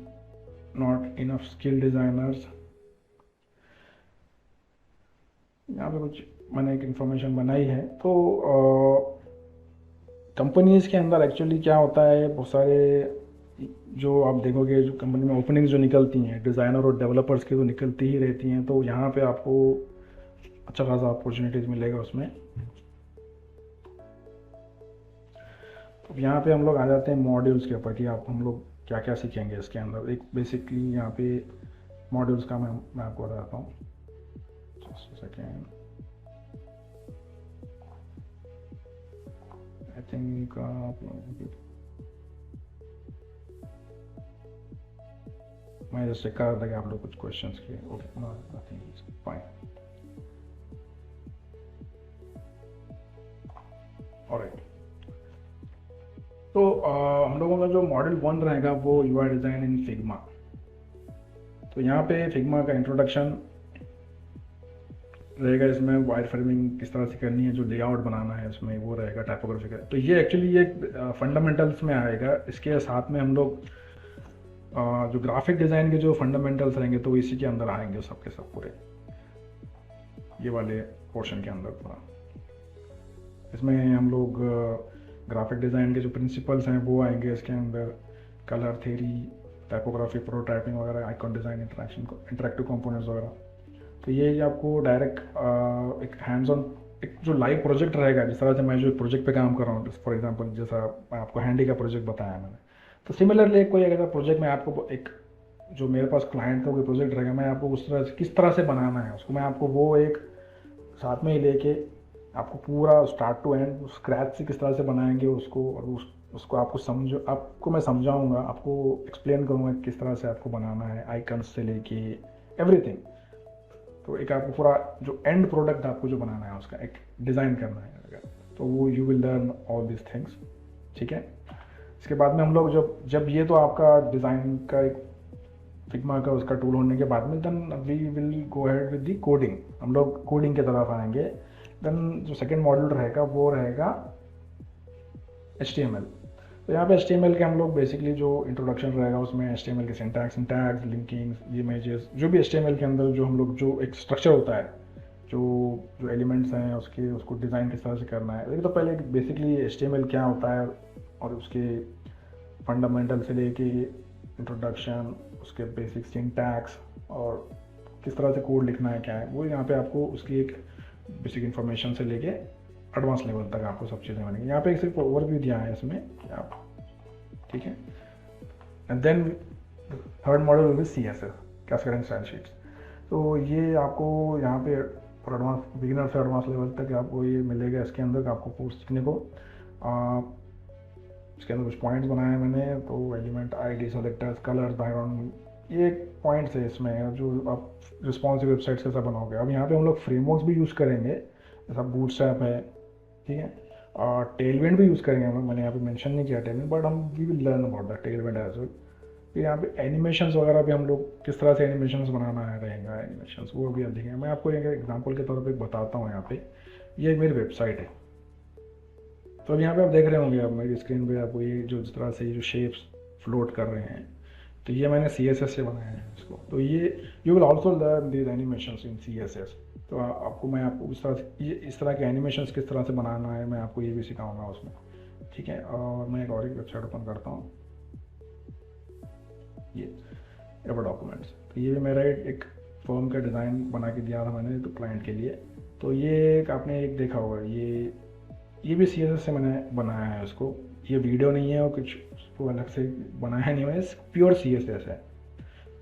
not enough skill designers. यहाँ पे कुछ मैंने एक इन्फॉर्मेशन बनाई है। तो कंपनीज़ के अंदर एक्चुअली क्या होता है, बहुत सारे जो आप देखोगे जो कंपनी में ओपनिंग्स जो निकलती हैं डिज़ाइनर और डेवलपर्स की, तो निकलती ही रहती हैं। तो यहाँ पे आपको अच्छा खासा अपॉर्चुनिटीज़ मिलेगा उसमें। तो यहाँ पे हम लोग आ जाते हैं मॉड्यूल्स के ऊपर कि आप हम लोग क्या क्या सीखेंगे इसके अंदर। एक बेसिकली यहाँ पे मॉड्यूल्स का मैं आपको बताता हूँ। सेकेंड, आई थिंक मैं जैसे चेक कर रहा था कि आप लोग कुछ क्वेश्चंस किए। Okay, nothing, fine, alright. तो हम लोगों का जो मॉडल 1 रहेगा वो यूआई डिज़ाइन इन फिग्मा। तो यहाँ पे फिग्मा का इंट्रोडक्शन रहेगा, इसमें वायर फ्रेमिंग किस तरह से करनी है, जो लेआउट बनाना है इसमें वो रहेगा, टाइपोग्राफी का। तो ये एक्चुअली ये फंडामेंटल्स में आएगा। इसके साथ में हम लोग जो ग्राफिक डिज़ाइन के जो फंडामेंटल्स रहेंगे तो इसी के अंदर आएंगे सब के सब पूरे ये वाले पोर्शन के अंदर पूरा। इसमें हम लोग ग्राफिक डिज़ाइन के जो प्रिंसिपल्स हैं वो आएंगे इसके अंदर, कलर थ्योरी, टाइपोग्राफी, प्रोटोटाइपिंग वगैरह, आइकॉन डिज़ाइन, इंटरेक्टिव कंपोनेंट्स वगैरह। तो ये आपको डायरेक्ट एक हैंड्स ऑन एक जो लाइव प्रोजेक्ट रहेगा, जिस तरह से मैं जो प्रोजेक्ट पे काम कर रहा हूँ, फॉर एग्जांपल जैसा मैं आपको हैंडी का प्रोजेक्ट बताया मैंने, तो सिमिलरली कोई अगर प्रोजेक्ट में आपको एक जो मेरे पास क्लाइंट का कोई प्रोजेक्ट रहेगा, मैं आपको उस तरह से किस तरह से बनाना है उसको मैं आपको वो एक साथ में ही लेके आपको पूरा स्टार्ट टू एंड स्क्रैच से किस तरह से बनाएंगे उसको, और उसको आपको मैं समझाऊंगा, आपको एक्सप्लेन करूंगा किस तरह से आपको बनाना है, आइकन्स से लेके एवरीथिंग। तो एक आपको पूरा जो एंड प्रोडक्ट आपको जो बनाना है उसका एक डिज़ाइन करना है अगर, तो वो you will learn all this things, ठीक है। इसके बाद में हम लोग जब ये तो आपका डिज़ाइन का एक फिग्मा का उसका टूल होने के बाद में, then we will go ahead with the coding. हम लोग कोडिंग की तरफ आएंगे। देन जो सेकेंड मॉड्यूल रहेगा वो रहेगा HTML। तो यहाँ पे HTML के हम लोग बेसिकली जो इंट्रोडक्शन रहेगा उसमें HTML के सिंटैक्स, लिंकिंग्स, इमेजेस, जो भी HTML के अंदर जो हम लोग जो एक स्ट्रक्चर होता है, जो एलिमेंट्स हैं उसको डिज़ाइन किस तरह से करना है। देखिए तो पहले बेसिकली HTML क्या होता है और उसके फंडामेंटल से लेके इंट्रोडक्शन, उसके बेसिक सिंटैक्स और किस तरह से कोड लिखना है क्या है, वो यहाँ पे आपको उसकी एक बेसिक इन्फॉर्मेशन से लेके एडवांस लेवल तक आपको सब चीज़ें बनेंगी। यहाँ पे एक सिर्फ ओवरव्यू दिया है इसमें आप, ठीक है। And then third model will be CSS, cascading style sheets. तो ये आपको यहाँ पे फॉर एडवांस, बिगिनर से एडवांस लेवल तक आपको ये मिलेगा। इसके अंदर आपको कोर्स सीखने को इसके अंदर कुछ पॉइंट्स बनाए हैं मैंने, तो element ID, selectors, colours, background, ये पॉइंट्स है इसमें जो आप रिस्पॉन्सिव वेबसाइट्स कैसा बनाओगे। अब यहाँ पे हम लोग फ्रेमवर्क्स भी यूज़ करेंगे, जैसा बूटस्ट्रैप है, ठीक है, और टेलविंड भी यूज़ करेंगे हम लोग। मैंने यहाँ पे मेंशन नहीं किया टेलविंड, बट हम we will learn about the Tailwind as well. फिर यहाँ पे एनिमेशंस वगैरह भी हम लोग किस तरह से एनिमेशंस बनाना है रहेगा, एनिमेशंस वो भी आप देखेंगे। मैं आपको एक एग्जाम्पल के तौर पर बताता हूँ। यहाँ पे ये मेरी वेबसाइट है, तो अब यहाँ पे आप देख रहे होंगे, आप मेरी स्क्रीन पे आपको ये जो जिस तरह से ये जो शेप्स फ्लोट कर रहे हैं, तो ये मैंने CSS से बनाया है इसको। तो ये you will also learn these animations in CSS। तो आपको इस तरह के एनिमेशंस किस तरह से बनाना है, मैं आपको ये भी सिखाऊंगा उसमें, ठीक है। और मैं एक और वेबसाइट ओपन करता हूँ, ये एवर डॉक्यूमेंट्स। तो ये भी मेरा एक फॉर्म का डिज़ाइन बना के दिया था मैंने तो क्लाइंट के लिए। तो ये आपने एक देखा होगा, ये भी CSS से मैंने बनाया है उसको। ये वीडियो नहीं है और कुछ उसको अलग से बनाया नहीं है, प्योर CSS है।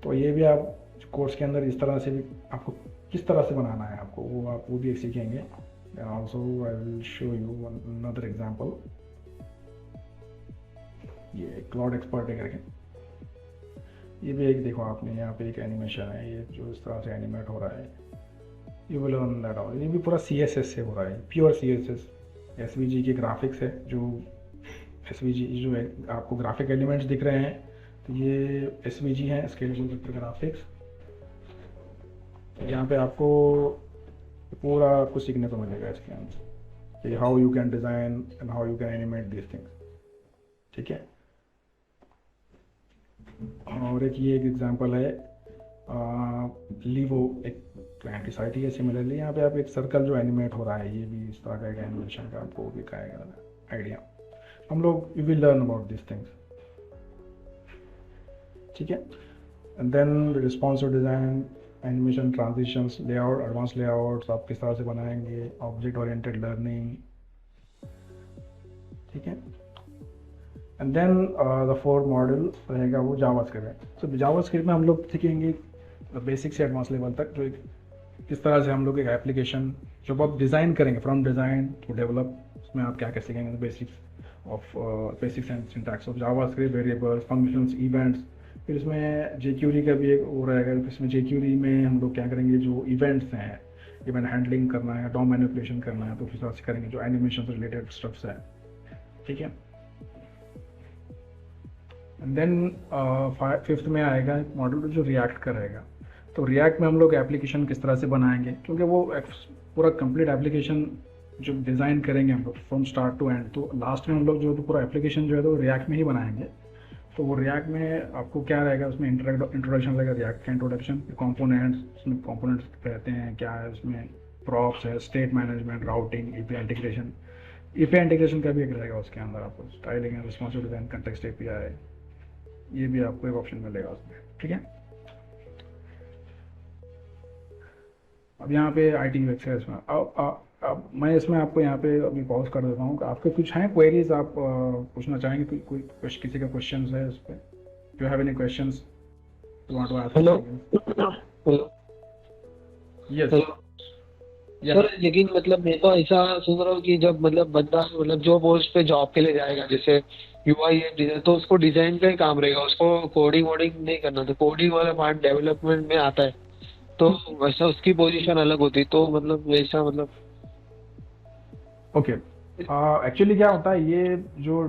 तो ये भी आप कोर्स के अंदर इस तरह से भी आपको किस तरह से बनाना है आपको वो भी सीखेंगे। And also I will show you another example. ये क्लाउड एक्सपर्ट है करके, ये भी एक देखो आपने यहाँ पे एक एनिमेशन है, ये जो इस तरह से एनिमेट हो रहा है, you will learn that all. ये भी पूरा CSS से हो रहा है, प्योर CSS। SVG के ग्राफिक्स है, जो SVG जो है आपको ग्राफिक एलिमेंट्स दिख रहे हैं, तो ये SVG है, स्केलेबल वेक्टर ग्राफिक्स। यहाँ पे आपको पूरा कुछ सीखने को मिलेगा इसके अंदर, कि how you can design and how you can animate this things, ठीक है। और एक ये एक एग्जांपल है, लीवो एक क्लाइंट की साइट है। सिमिलरली यहाँ पे आप एक सर्कल जो एनिमेट हो रहा है, ये भी इस तरह का एक एनिमेशन का आपको दिखाएगा आइडिया। हम लोग you will learn about this things, ठीक है। And then responsive design, animation, transitions, layout, advance layouts आप किस तरह से बनाएंगे, ऑब्जेक्ट ओरिएंटेड लर्निंग, ठीक है। And then the fourth model रहेगा वो जावास्क्रिप्ट। तो जावास्क्रिप्ट में हम लोग सीखेंगे बेसिक से एडवांस लेवल तक, जो किस तरह से हम लोग एक एप्लीकेशन जब आप डिज़ाइन करेंगे, फ्रॉम डिज़ाइन टू डेवलप, उसमें आप क्या क्या सीखेंगे, basics and syntax of JavaScript, variables, functions, events, फिर इसमें जेक्यूरी का भी एक वो रहेगा, इसमें जेक्यूरी में हम लोग क्या करेंगे, जो इवेंट्स हैं, इवेंट हैंडलिंग करना है, डॉम मैनिपुलेशन करना है, तो उस हिसाब से करेंगे, जो एनिमेशन से रिलेटेड स्टफ्स है। ठीक है। एंड देन फिफ्थ में आएगा एक मॉडल जो रिएक्ट का रहेगा। तो रिएक्ट में हम लोग एप्लीकेशन किस तरह से बनाएंगे, क्योंकि वो पूरा कंप्लीट एप्लीकेशन जो डिज़ाइन करेंगे हम लोग फ्रॉम स्टार्ट टू एंड, तो लास्ट में हम लोग जो है तो पूरा एप्लीकेशन जो है तो रिएक्ट में ही बनाएंगे। तो वो रिएक्ट में आपको क्या रहेगा, उसमें इंट्रोडक्शन रहेगा, रिएक्ट का इंट्रोडक्शन, कंपोनेंट्स, उसमें कंपोनेंट्स रहते हैं क्या है, उसमें प्रॉप्स है, state management, routing, API integration. API integration का भी एक रहेगा उसके अंदर, आपको styling and responsive design, context API, ये भी आपको एक ऑप्शन मिलेगा उसमें। ठीक है। अब यहाँ पे आई टी यूएक्स है इसमें। अब मैं इसमें आपको यहाँ पे अभी पॉज कर देता हूँ। आपके कुछ हैं क्वेरीज, आप पूछना चाहेंगे, कोई किसी का क्वेश्चन है उस पर? You have any questions you want to ask? Hello. Hello. Yes. Hello yes. Sir, लेकिन मतलब मैं तो ऐसा सुन रहा हूँ कि जब मतलब बंदा मतलब जो पोस्ट पे जॉब के लिए जाएगा, जैसे यूआई डिजाइन, तो उसको डिजाइन का ही काम रहेगा, उसको कोडिंग वोडिंग नहीं करना। तो कोडिंग वाला पार्ट डेवलपमेंट में आता है, तो वैसा उसकी पोजीशन अलग होती, तो मतलब वैसा मतलब। ओके। एक्चुअली क्या होता है, ये जो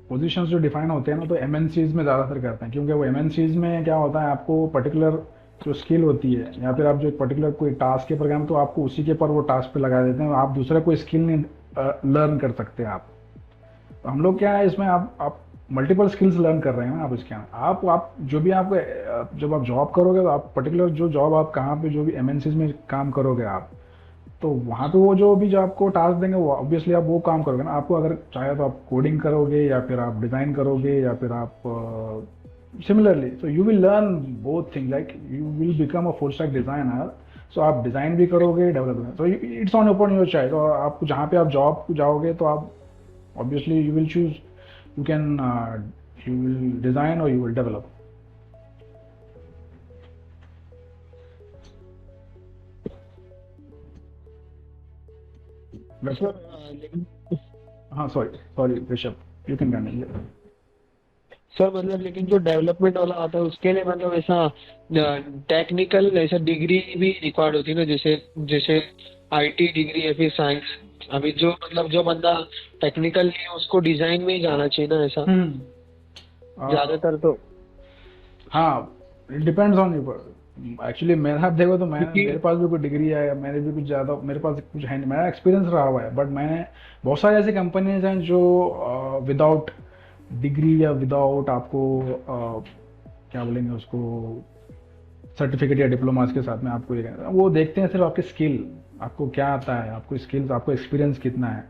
पोजीशंस जो डिफाइन होते हैं ना, तो एमएनसीज में ज़्यादातर करते हैं, क्योंकि वो एमएनसीज में क्या होता है, आपको पर्टिकुलर जो स्किल होती है, या फिर आप जो पर्टिकुलर कोई टास्क के प्रोग्राम, तो आपको उसी के पर वो टास्क पे लगा देते हैं, आप दूसरा कोई स्किल नहीं लर्न कर सकते आप। तो हम लोग क्या है इसमें, आप मल्टीपल स्किल्स लर्न कर रहे हैं ना आप इसके अंदर। आप जो भी आपको जब आप जॉब करोगे, तो आप पर्टिकुलर जो जॉब आप कहाँ पे जो भी एमएनसीज में काम करोगे आप, तो वहाँ पे वो जो भी जो आपको टास्क देंगे, वो ऑब्वियसली आप वो काम करोगे ना। आपको अगर चाहे तो आप कोडिंग करोगे, या फिर आप डिज़ाइन करोगे, या फिर आप similarly, so you will learn both things, like you will become a full stack designer, so आप डिज़ाइन भी करोगे, develop, so it's on upon your choice। और आप जहाँ पे आप जॉब जाओगे, तो आप obviously you will choose, you can you will design or you will develop। Sir लेकिन हाँ, sorry sorry Rishabh, you can continue. Sir मतलब लेकिन जो डेवलपमेंट वाला आता है उसके लिए मतलब ऐसा टेक्निकल ऐसा डिग्री भी रिक्वायर्ड होती है ना, जैसे जैसे आईटी डिग्री या फिर साइंस। अभी जो मतलब जो बंदा टेक्निकल नहीं है उसको डिजाइन में ही जाना चाहिए ना, ऐसा ज्यादातर तो। हाँ, it depends on you. Actually मेरा देखो, तो मैं, क्योंकि मेरे पास भी कोई डिग्री है, मैंने भी कुछ ज़्यादा, मेरे पास कुछ है नहीं, मेरा एक्सपीरियंस रहा हुआ है, बट मैंने बहुत सारी ऐसी कंपनीज हैं जो विदाउट डिग्री या विदाउट आपको क्या बोलेंगे उसको, सर्टिफिकेट या डिप्लोमास के साथ में आपको वो देखते हैं सिर्फ आपके स्किल, आपको क्या आता है, आपको स्किल्स, आपको एक्सपीरियंस कितना है।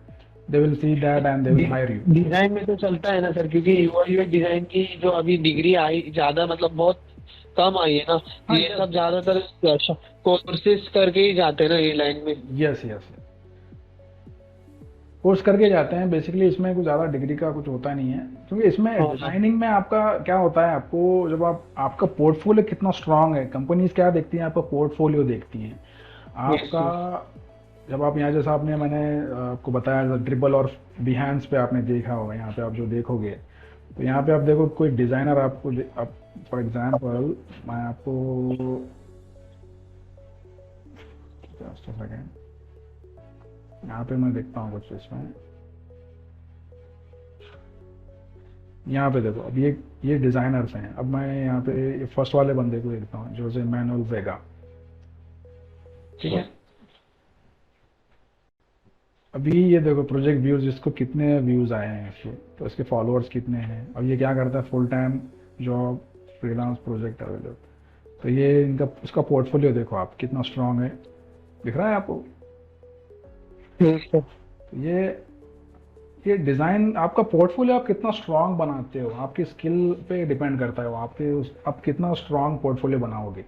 They will see that and they will hire you. Design में तो चलता है ना सर, क्योंकि यूआई यूएक्स डिजाइन की जो अभी डिग्री आई ज्यादा मतलब बहुत कम आई है ना। हाँ, ये यस सब ज्यादातर कोर्सेज करके ही जाते हैं ना ये लाइन में। यस यस, कोर्स करके जाते हैं बेसिकली। इसमें कुछ ज़्यादा डिग्री का कुछ होता नहीं है, क्योंकि इसमें हाँ हाँ। डिजाइनिंग में आपका क्या होता है, आपको जब आपका पोर्टफोलियो कितना स्ट्रांग है, कंपनीज क्या देखती हैं, आपका पोर्टफोलियो देखती हैं यस आपका। यस। जब आप यहाँ, जैसा मैंने आपको बताया, ड्रिबल और बिहेंस पे आपने देखा होगा, यहाँ पे आप जो देखोगे, तो यहाँ पे आप देखो कोई डिज़ाइनर आपको आप, फॉर एग्जांपल मैं आपको जस्ट सेकेंड, यहाँ पे मैं देखता हूँ कुछ इसमें, यहाँ पे देखो, अब ये डिज़ाइनर्स हैं। अब मैं यहाँ पे ये फर्स्ट वाले बंदे को देखता हूँ, जोसे मैनुअल वेगा। ठीक है। अभी ये देखो प्रोजेक्ट व्यूज, इसको कितने व्यूज आए हैं इसके, तो इसके फॉलोअर्स कितने हैं। अब ये क्या करता है, full time job, freelance, project available. तो ये इनका, इसका पोर्टफोलियो देखो आप कितना स्ट्रांग है, दिख रहा है आपको? Yes sir. तो ये डिज़ाइन, आपका पोर्टफोलियो आप कितना स्ट्रांग बनाते हो, आपकी स्किल पे डिपेंड करता है वो, आप कितना स्ट्रांग पोर्टफोलियो बनाओगे।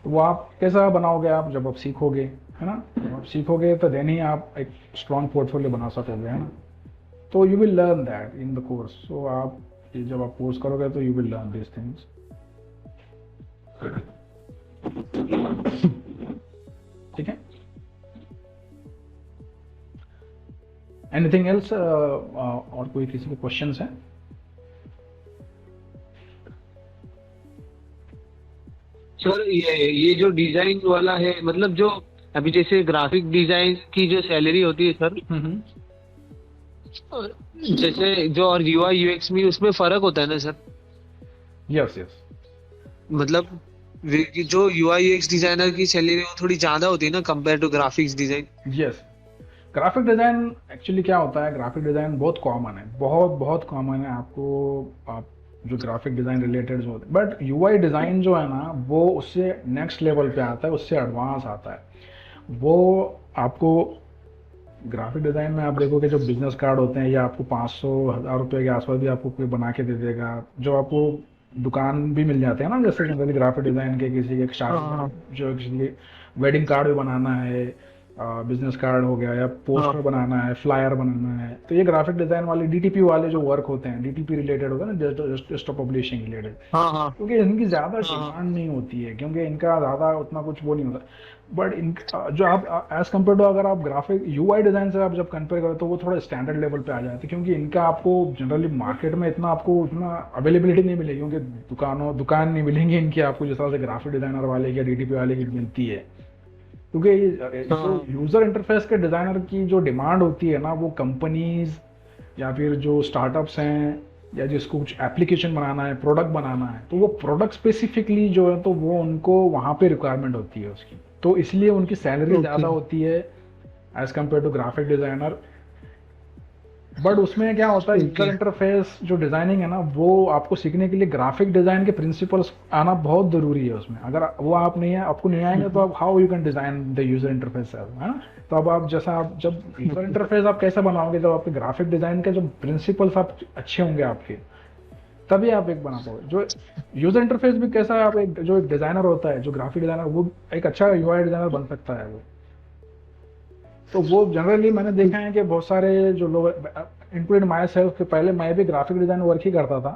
तो वो आप कैसा बनाओगे, आप जब आप सीखोगे, है ना, जब आप सीखोगे तो देन ही आप एक स्ट्रांग पोर्टफोलियो बना सकोगे, है ना। तो you will learn that in the course. So आप ये जब आप कोर्स करोगे, तो you will learn this things. ठीक है। एनीथिंग एल्स, और कोई किसी के क्वेश्चंस हैं? सर ये जो डिजाइन वाला है, मतलब जो अभी जैसे ग्राफिक डिजाइन की जो सैलरी होती है सर, हम्म। जैसे जो और यूआई यूएक्स में उसमें फर्क होता है ना सर? Yes yes. मतलब जो यूआई यूएक्स डिजाइनर की सैलरी वो थोड़ी ज्यादा होती है ना compare to graphics design? Yes, graphic design actually क्या होता है, ग्राफिक डिज़ाइन बहुत कॉमन है, बहुत बहुत कॉमन है आपको। आप जो ग्राफिक डिज़ाइन रिलेटेड जो होते हैं, बट यूआई डिज़ाइन जो है ना वो उससे नेक्स्ट लेवल पे आता है, उससे एडवांस आता है वो। आपको ग्राफिक डिज़ाइन में आप देखोगे जो बिजनेस कार्ड होते हैं, या आपको 500 1000 रुपये के आसपास भी आपको कोई बना के दे देगा, जो आपको दुकान भी मिल जाते हैं ना, जैसे जनरली ग्राफिक डिज़ाइन के किसी के शादी हाँ में जो किसी के वेडिंग कार्ड भी बनाना है, बिजनेस कार्ड हो गया, या पोस्टर हाँ बनाना है, फ्लायर बनाना है, तो ये ग्राफिक डिज़ाइन वाले डीटीपी वाले जो वर्क होते हैं, डीटीपी रिलेटेड होता है ना, जस्ट पब्लिशिंग रिलेटेड, हाँ हाँ क्योंकि इनकी ज़्यादा हाँ हाँ। डिमांड नहीं होती है, क्योंकि इनका ज़्यादा उतना कुछ वो नहीं होता। बट इन जो आप एज कम्पेयर टू, अगर आप ग्राफिक यूआई डिज़ाइन से आप जब कंपेयर करें तो वो थोड़ा स्टैंडर्ड लेवल पे आ जाते हैं, क्योंकि इनका आपको जनरली मार्केट में इतना आपको इतना अवेलेबिलिटी नहीं मिलेगी, क्योंकि दुकान नहीं मिलेंगी इनकी आपको जिस तरह से ग्राफिक डिज़ाइनर वाले की या डीटीपी वाले की मिलती है। क्योंकि जो हाँ यूज़र इंटरफेस के डिज़ाइनर की जो डिमांड होती है ना, वो कंपनीज या फिर जो स्टार्टअप्स हैं, या जिसको कुछ एप्लीकेशन बनाना है, प्रोडक्ट बनाना है, तो वो प्रोडक्ट स्पेसिफिकली जो है तो वो उनको वहाँ पे रिक्वायरमेंट होती है उसकी, तो इसलिए उनकी सैलरी ओके। ज़्यादा होती है as compare to graphic designer. But उसमें क्या होता है, यूजर ओके। इंटरफेस जो डिजाइनिंग है ना, वो आपको सीखने के लिए ग्राफिक डिजाइन के प्रिंसिपल्स आना बहुत जरूरी है उसमें। अगर वो आप नहीं है, आपको नहीं आएंगे, तो आप how you can design the user interface है ना। तो अब आप जैसा आप जब यूजर इंटरफेस आप कैसे बनाओगे, जब आपके ग्राफिक डिजाइन के जो प्रिंसिपल्स आप अच्छे होंगे आपके, तभी आप एक बना पाओगे। जो यूजर इंटरफेस भी कैसा है, आप एक जो एक डिजाइनर होता है, जो ग्राफिक डिजाइनर, वो एक अच्छा यूआई डिजाइनर बन सकता है वो। तो वो जनरली मैंने देखा है कि बहुत सारे जो लोग, इंक्लूड माई सेल्फ, के पहले मैं भी ग्राफिक डिज़ाइन वर्क ही करता था।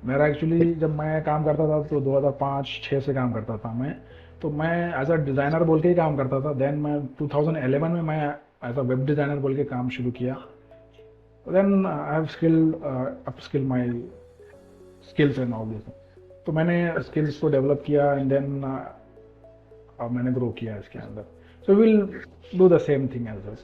मेरा एक्चुअली जब मैं काम करता था तो 2005-6 से काम करता था मैं। तो मैं एज अ डिज़ाइनर बोल के ही काम करता था। देन मैं 2011 में मैं एज अ वेब डिज़ाइनर बोल के काम शुरू किया। Then I have up skill my skills and all this. तो मैंने स्किल्स को डेवलप किया, एंड देन मैंने ग्रो किया इसके अंदर। So will do the same thing as well,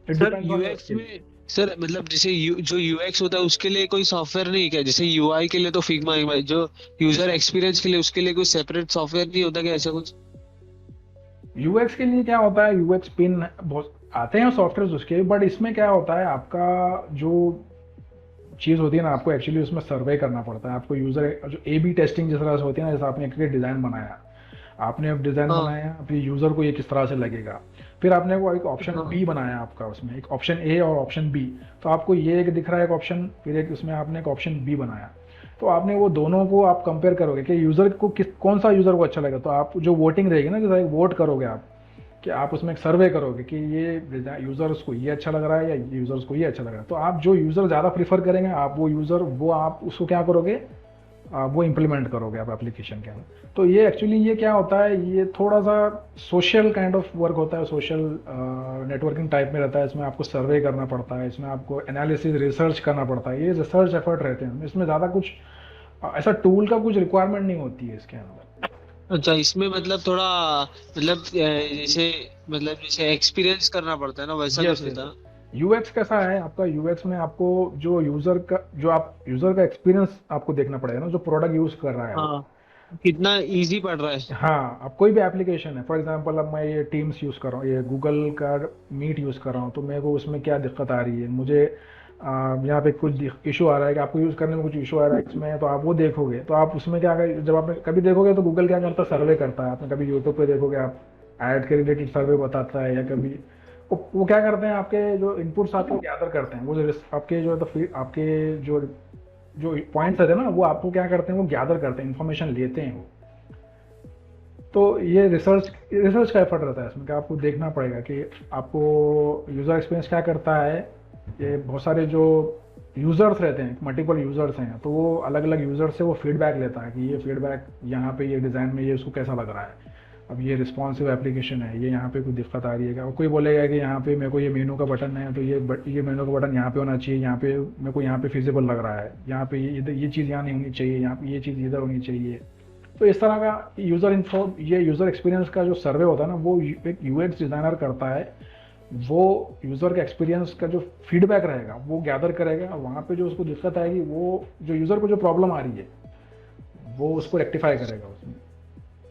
it sir depends on your UX skill. में, सर मतलब जैसे जो यूएक्स होता है उसके लिए कोई सॉफ्टवेयर नहीं है क्या? जैसे यूआई के लिए तो फिग्मा है, जो यूजर एक्सपीरियंस के लिए उसके लिए कोई सेपरेट सॉफ्टवेयर नहीं होता क्या, ऐसा कुछ? यूएक्स के लिए क्या होता है, यूएक्स पिन बहुत आते हैं सॉफ्टवेयर उसके, बट इसमें क्या होता है, आपका जो चीज़ होती है ना, आपको एक्चुअली उसमें सर्वे करना पड़ता है। आपको यूज़र जो ए बी टेस्टिंग जिस तरह से होती है ना, जैसे आपने एक डिज़ाइन बनाया, आपने अब डिज़ाइन हाँ बनाया, फिर यूज़र को ये किस तरह से लगेगा, फिर आपने वो एक ऑप्शन हाँ बी बनाया आपका, उसमें एक ऑप्शन ए और ऑप्शन बी। तो आपको ये एक दिख रहा है एक ऑप्शन, फिर एक उसमें आपने एक ऑप्शन बी बनाया। तो आपने वो दोनों को आप कंपेयर करोगे कि यूज़र को कौन सा यूज़र को अच्छा लगेगा। तो आप जो वोटिंग रहेगी ना, जैसे वोट करोगे आप, कि आप उसमें एक सर्वे करोगे कि ये यूज़र्स को ये अच्छा लग रहा है या यूज़र्स को ये अच्छा लग रहा है। तो आप जो यूज़र ज़्यादा प्रीफर करेंगे, आप वो यूज़र वो आप उसको क्या करोगे, वो इम्प्लीमेंट करोगे आप एप्लीकेशन के अंदर। तो ये एक्चुअली ये क्या होता है, ये थोड़ा सा सोशल काइंड ऑफ वर्क होता है, सोशल नेटवर्किंग टाइप में रहता है। इसमें आपको सर्वे करना पड़ता है, इसमें आपको एनालिसिस रिसर्च करना पड़ता है, ये रिसर्च एफर्ट रहते हैं इसमें। ज़्यादा कुछ ऐसा टूल का कुछ रिक्वायरमेंट नहीं होती है इसके अंदर। अच्छा, इसमें मतलब थोड़ा मतलब जैसे मतलब जैसे एक्सपीरियंस करना पड़ता है ना, वैसा यस कुछ यस। रहता है? यूएक्स कैसा है आपका, यूएक्स में आपको जो यूज़र का जो आप यूज़र का एक्सपीरियंस आपको देखना पड़ेगा ना, जो प्रोडक्ट यूज़ कर रहा है वो। हाँ, कितना इजी पड़ रहा है? हाँ, अब कोई भी एप्लीकेशन है, फॉर एग्जांपल अब मैं ये टीम्स यूज़ कर रहा हूँ, ये गूगल का मीट यूज़ कर रहा हूँ, तो मेरे को उसमें क्या दिक्कत आ रही है, मुझे यहाँ पे कुछ इशू आ रहा है कि आपको यूज़ करने में कुछ इशू आ रहा है इसमें, तो आप वो देखोगे। तो आप उसमें क्या जब आपने कभी देखोगे तो गूगल क्या करता है, सर्वे करता है। आपने कभी यूट्यूब पे देखोगे आप, ऐड के रिलेटेड सर्वे बताता है, या कभी वो क्या करते हैं, आपके जो इनपुट्स आपको गैदर करते हैं, वो जो आपके जो है तो फिर आपके जो जो पॉइंट्स रहते हैं ना, वो आपको क्या करते हैं, वो गैदर करते हैं, इन्फॉर्मेशन लेते हैं वो। तो ये रिसर्च का एफर्ट रहता है इसमें, कि आपको देखना पड़ेगा कि आपको यूज़र एक्सपीरियंस क्या करता है। ये बहुत सारे जो यूज़र्स रहते हैं, मल्टीपल यूज़र्स हैं, तो वो अलग अलग यूज़र्स से वो फीडबैक लेता है कि ये फीडबैक यहाँ पे ये डिज़ाइन में ये उसको कैसा लग रहा है। अब ये रिस्पॉन्सिव एप्लीकेशन है, ये यहाँ पे कोई दिक्कत आ रही है क्या, और कोई बोलेगा कि यहाँ पे मेरे को ये मेनू का बटन है, तो ये मेनू का बटन यहाँ पे होना चाहिए, यहाँ पे मेरे को यहाँ पे फिजिबल लग रहा है, यहाँ पे ये चीज़ यहाँ नहीं होनी चाहिए, यहाँ पे ये चीज़ इधर होनी चाहिए। तो इस तरह का यूज़र इन्फो, ये यूज़र एक्सपीरियंस का जो सर्वे होता है ना, वो एक यूएक्स डिज़ाइनर करता है। वो यूज़र का एक्सपीरियंस का जो फीडबैक रहेगा वो गैदर करेगा, वहाँ पे जो उसको दिक्कत आएगी, वो जो यूज़र को जो प्रॉब्लम आ रही है वो उसको रेक्टिफाई करेगा उसमें।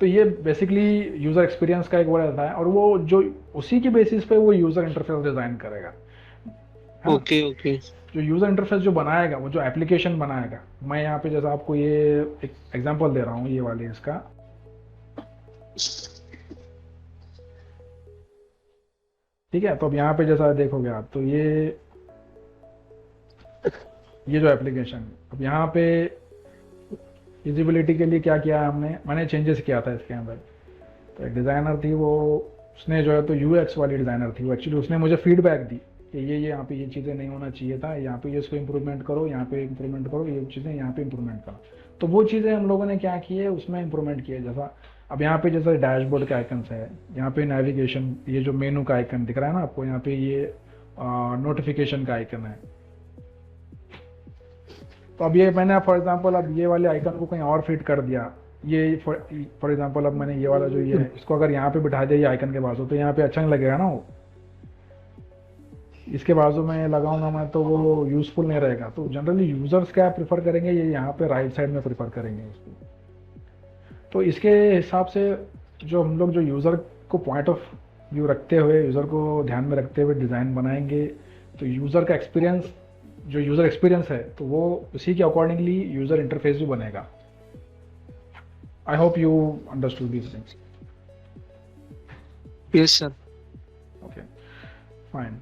तो ये बेसिकली यूज़र एक्सपीरियंस का एक वो रहता है, और वो जो उसी के बेसिस पे वो यूज़र इंटरफेस डिज़ाइन करेगा, है ना। Okay okay. जो यूज़र इंटरफेस जो बनाएगा, वो जो एप्लीकेशन बनाएगा, मैं यहाँ पे जैसा आपको ये एक एग्जांपल दे रहा हूँ, ये वाले इसका। ठीक है, तो अब यहाँ पे जैसा देखोगे आप, तो ये जो एप्लीकेशन, अब यहाँ पे विजिबिलिटी के लिए क्या किया है हमने, मैंने चेंजेस किया था इसके अंदर। तो एक डिज़ाइनर थी, वो उसने जो है तो यूएक्स वाली डिज़ाइनर थी वो, एक्चुअली उसने मुझे फीडबैक दी कि ये यहाँ पे ये चीज़ें नहीं होना चाहिए था, यहाँ पे ये इसको इम्प्रूवमेंट करो, यहाँ पे इम्प्रूवमेंट करो, ये चीज़ें यहाँ पे इम्प्रूवमेंट करो। तो वो चीज़ें हम लोगों ने क्या की है, उसमें इम्प्रूवमेंट किया है। जैसा अब यहाँ पे जैसे डैशबोर्ड के आइकन्स है, यहाँ पे नेविगेशन, ये जो मेनू का आइकन दिख रहा है ना आपको, यहाँ पे ये नोटिफिकेशन का आइकन है। तो अब ये मैंने फॉर एग्जांपल अब ये वाले आइकन को कहीं और फिट कर दिया, ये फॉर एग्जांपल अब मैंने ये वाला जो ये है, इसको अगर यहाँ पे बिठा दिया ये आइकन के बाजू, तो यहाँ पे अच्छा नहीं लगेगा ना वो। इसके बाजू में लगाऊंगा मैं तो वो यूजफुल नहीं रहेगा। तो जनरली यूजर्स क्या प्रेफर करेंगे, ये यहाँ पे राइट साइड में प्रेफर करेंगे इसको। तो इसके हिसाब से जो हम लोग जो यूज़र को पॉइंट ऑफ व्यू रखते हुए, यूज़र को ध्यान में रखते हुए डिज़ाइन बनाएंगे, तो यूज़र का एक्सपीरियंस, जो यूज़र एक्सपीरियंस है, तो वो उसी के अकॉर्डिंगली यूज़र इंटरफेस भी बनेगा। I hope you understood these things. Yes sir. Okay, fine.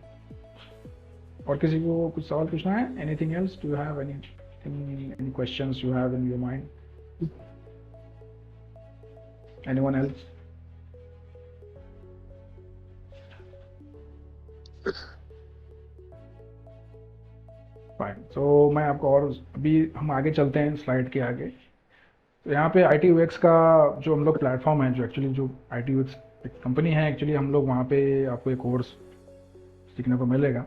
और किसी को कुछ सवाल पूछना है? Anything else, do you have any questions you have in your mind? Anyone else? Fine. तो मैं आपको, और अभी हम आगे चलते हैं स्लाइड के आगे। तो यहाँ पे आई टी यू एक्स का जो हम लोग प्लेटफॉर्म है, जो एक्चुअली जो आई टी यू एक्स एक कंपनी है, एक्चुअली हम लोग वहाँ पे आपको एक कोर्स सीखने को मिलेगा।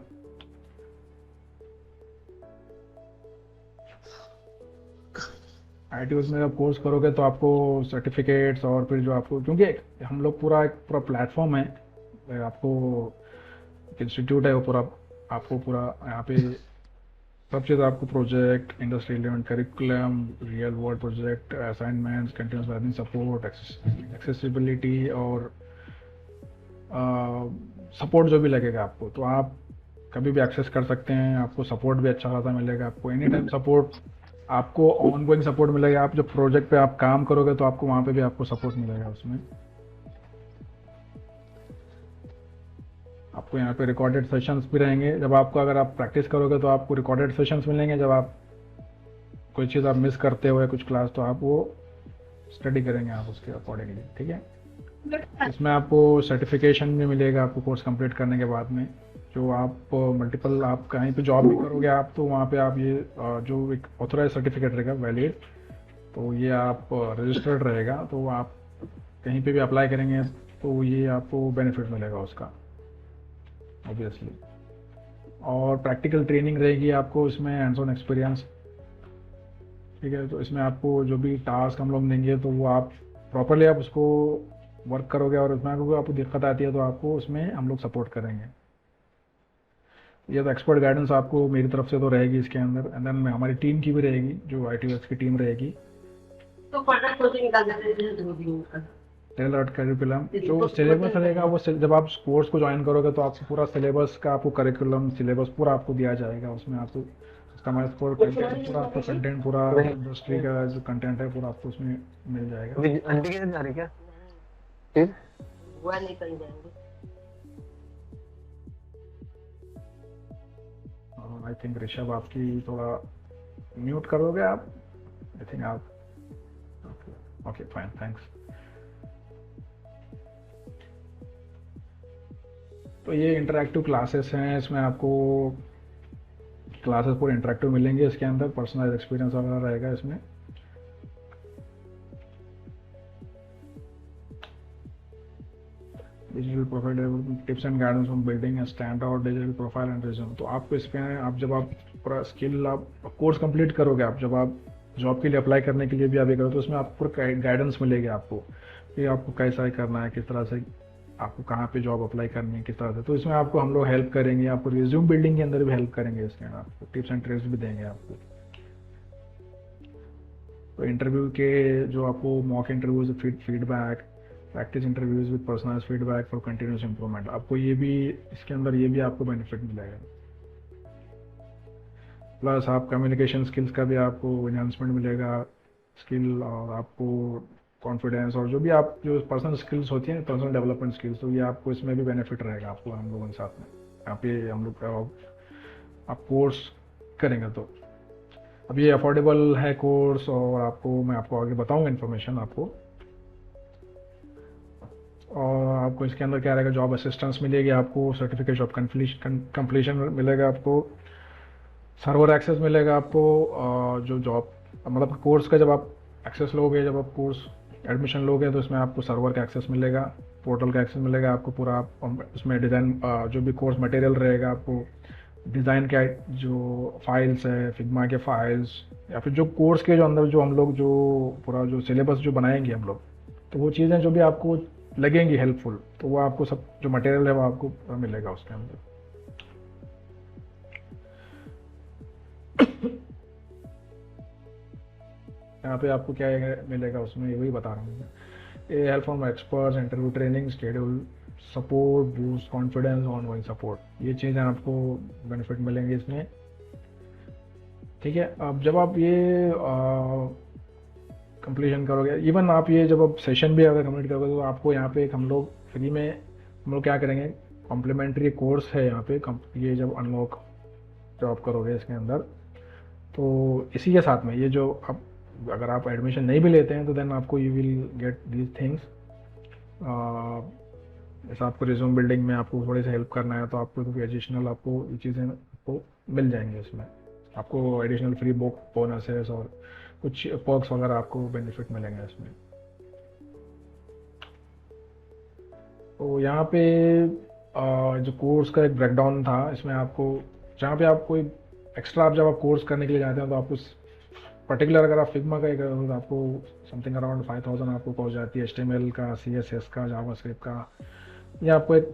आई टी यू एक्स में जब कोर्स करोगे तो आपको सर्टिफिकेट्स, और फिर जो आपको, क्योंकि हम लोग पूरा एक पूरा प्लेटफॉर्म है, आपको इंस्टीट्यूट है वो पूरा, आपको पूरा यहाँ पे सब चीज़ आपको, project, industry relevant curriculum, real world project, assignments, continuous learning support, accessibility, और सपोर्ट जो भी लगेगा आपको, तो आप कभी भी एक्सेस कर सकते हैं। आपको सपोर्ट भी अच्छा खासा मिलेगा, आपको एनी टाइम सपोर्ट, आपको ऑन गोइंग सपोर्ट मिलेगा। आप जब प्रोजेक्ट पे आप काम करोगे तो आपको वहाँ पे भी आपको सपोर्ट मिलेगा उसमें। आपको यहाँ पे रिकॉर्डेड सेशंस भी रहेंगे, जब आपको, अगर आप प्रैक्टिस करोगे तो आपको रिकॉर्डेड सेशंस मिलेंगे। जब आप कोई चीज़ आप मिस करते हुए कुछ क्लास, तो आप वो स्टडी करेंगे आप उसके अकॉर्डिंगली, ठीक है। इसमें आपको सर्टिफिकेशन भी मिलेगा आपको कोर्स कंप्लीट करने के बाद में। जो आप मल्टीपल, आप कहीं पे जॉब भी करोगे आप, तो वहाँ पे आप ये जो एक ऑथोराइज सर्टिफिकेट रहेगा वैलिड, तो ये आप रजिस्टर्ड रहेगा, तो आप कहीं पे भी अप्लाई करेंगे तो ये आपको बेनिफिट मिलेगा उसका, ऑब्वियसली। और प्रैक्टिकल ट्रेनिंग रहेगी आपको इसमें, हैंड्स ऑन एक्सपीरियंस, ठीक है। तो इसमें आपको जो भी टास्क हम लोग देंगे, तो वो आप प्रॉपरली आप उसको वर्क करोगे, और उसमें अगर आपको दिक्कत आती है तो आपको उसमें हम लोग सपोर्ट करेंगे। ये तो एक्सपर्ट गाइडेंस आपको मेरी तरफ से तो रहेगी इसके अंदर, एंड देन हमारी टीम की भी रहेगी, जो आई टी की टीम रहेगी। तो फटाक से निकाल देते हैं 2 दिन का। टेलर्ड करिकुलम जो सिलेबस रहेगा, वो जब आप कोर्स को ज्वाइन करोगे तो आपको पूरा सिलेबस का, आपको करिकुलम सिलेबस पूरा आपको दिया जाएगा। उसमें आपको कस्टमाइज फॉर कंटेंट, पूरा आपको कंटेंट, पूरा इंडस्ट्री का जो कंटेंट है पूरा आपको उसमें मिल जाएगा। अभी आंटी किधर जा रही क्या फिर? हुआ निकल जाएंगे। आई थिंक ऋषभ आपकी थोड़ा म्यूट करोगे आप, आई थिंक आप, ओके फाइन, थैंक्स। तो ये इंटरैक्टिव क्लासेस हैं, इसमें आपको क्लासेस पूरे इंटरैक्टिव मिलेंगे, इसके अंदर पर्सनलाइज एक्सपीरियंस वगैरह रहेगा इसमें। Digital profile development, tips and guidance on building A stand out digital profile and resume. तो आपको इसमें, आप जब आप पूरा स्किल, आप कोर्स कंप्लीट करोगे, आप जब आप जॉब के लिए अप्लाई करने के लिए भी आप ये करो तो उसमें आपको पूरा गाइडेंस मिलेगी आपको कि आपको कैसा करना है, किस तरह से आपको कहाँ पे जॉब अप्लाई करनी है, किस तरह से। तो इसमें आपको हम लोग हेल्प करेंगे, आपको रिज्यूम बिल्डिंग के अंदर भी हेल्प करेंगे, इसके अंदर आपको टिप्स एंड ट्रिक्स भी देंगे आपको। तो इंटरव्यू के जो आपको mock interviews, feedback, practice interviews with personalised feedback for continuous improvement, आपको ये भी इसके अंदर ये भी आपको बेनिफिट मिलेगा। प्लस आप कम्युनिकेशन स्किल्स का भी आपको एनहांसमेंट मिलेगा, स्किल, और आपको कॉन्फिडेंस, और जो भी आप जो पर्सनल स्किल्स होती हैं, पर्सनल डेवलपमेंट स्किल्स, तो ये आपको इसमें भी बेनिफिट रहेगा आपको हम लोगों के साथ में। यहाँ पे हम लोग का आप कोर्स करेंगे तो अब ये अफोर्डेबल है कोर्स, और आपको मैं आपको आगे बताऊंगा इन्फॉर्मेशन आपको। और आपको इसके अंदर क्या रहेगा, जॉब असिस्टेंस मिलेगी आपको, सर्टिफिकेट ऑफ कंप्लीशन मिलेगा आपको, सर्वर एक्सेस मिलेगा आपको, जो जॉब मतलब कोर्स का जब आप एक्सेस लोगे, जब आप कोर्स एडमिशन लोगे तो इसमें आपको सर्वर का एक्सेस मिलेगा, पोर्टल का एक्सेस मिलेगा आपको पूरा। उसमें डिज़ाइन जो भी कोर्स मटेरियल रहेगा आपको, डिज़ाइन का जो फाइल्स है, फिग्मा के फाइल्स, या फिर जो कोर्स के जो अंदर जो हम लोग जो पूरा जो सिलेबस जो बनाएंगे हम लोग, तो वो चीज़ें जो भी आपको लगेंगी हेल्पफुल, तो वो आपको सब जो मटेरियल है वो आपको मिलेगा उसके अंदर। यहाँ पे आपको क्या मिलेगा उसमें, वही बता रहा हूँ। ये help from experts, interview training, schedule support, boost confidence, ongoing support, ये चीज़ें आपको बेनिफिट मिलेंगे इसमें। ठीक है, अब जब आप ये कंप्लीशन करोगे, इवन आप ये जब आप सेशन भी अगर कंप्लीट करोगे, तो आपको यहाँ पे एक हम लोग फ्री में हम लोग क्या करेंगे, कॉम्प्लीमेंट्री कोर्स है यहाँ पे, ये जब अनलॉक जॉब करोगे इसके अंदर, तो इसी के साथ में ये जो अब अगर आप एडमिशन नहीं भी लेते हैं तो देन आपको you will get these things. जैसा आपको रिज्यूम बिल्डिंग में आपको थोड़ी सी हेल्प करना है, तो आपको तो एडिशनल आपको ये चीज़ें आपको मिल जाएंगी इसमें, आपको एडिशनल फ्री बुक बोनसेस और कुछ पर्क्स वगैरह आपको बेनिफिट मिलेंगे इसमें। तो यहाँ पे जो कोर्स का एक ब्रेकडाउन था इसमें आपको, जहाँ पे आप कोई एक्स्ट्रा आप जब आप कोर्स करने के लिए जाते हैं तो आपको पर्टिकुलर अगर आप फिग्मा का करोगे तो आपको समथिंग अराउंड 5000 आपको पहुँच जाती है, HTML का, CSS का, जावास्क्रिप्ट का। ये आपको एक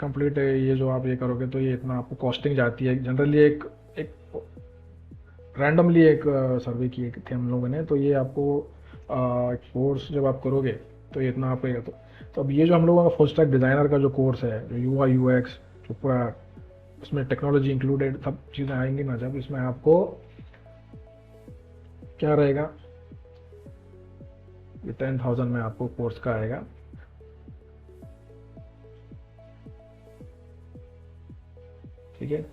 कंप्लीट ये जो आप ये करोगे तो ये इतना आपको कॉस्टिंग जाती है जनरली। एक एक रैंडमली एक सर्वे की थी हम लोगों ने, तो ये आपको कोर्स जब आप करोगे तो ये इतना आपको तो अब ये जो हम लोगों का फुल स्टैक डिज़ाइनर का जो कोर्स है, जो UI UX जो पूरा उसमें टेक्नोलॉजी इंक्लूडेड सब चीज़ें आएंगी ना, जब इसमें आपको क्या रहेगा, ये 10,000 में आपको कोर्स का आएगा। ठीक है,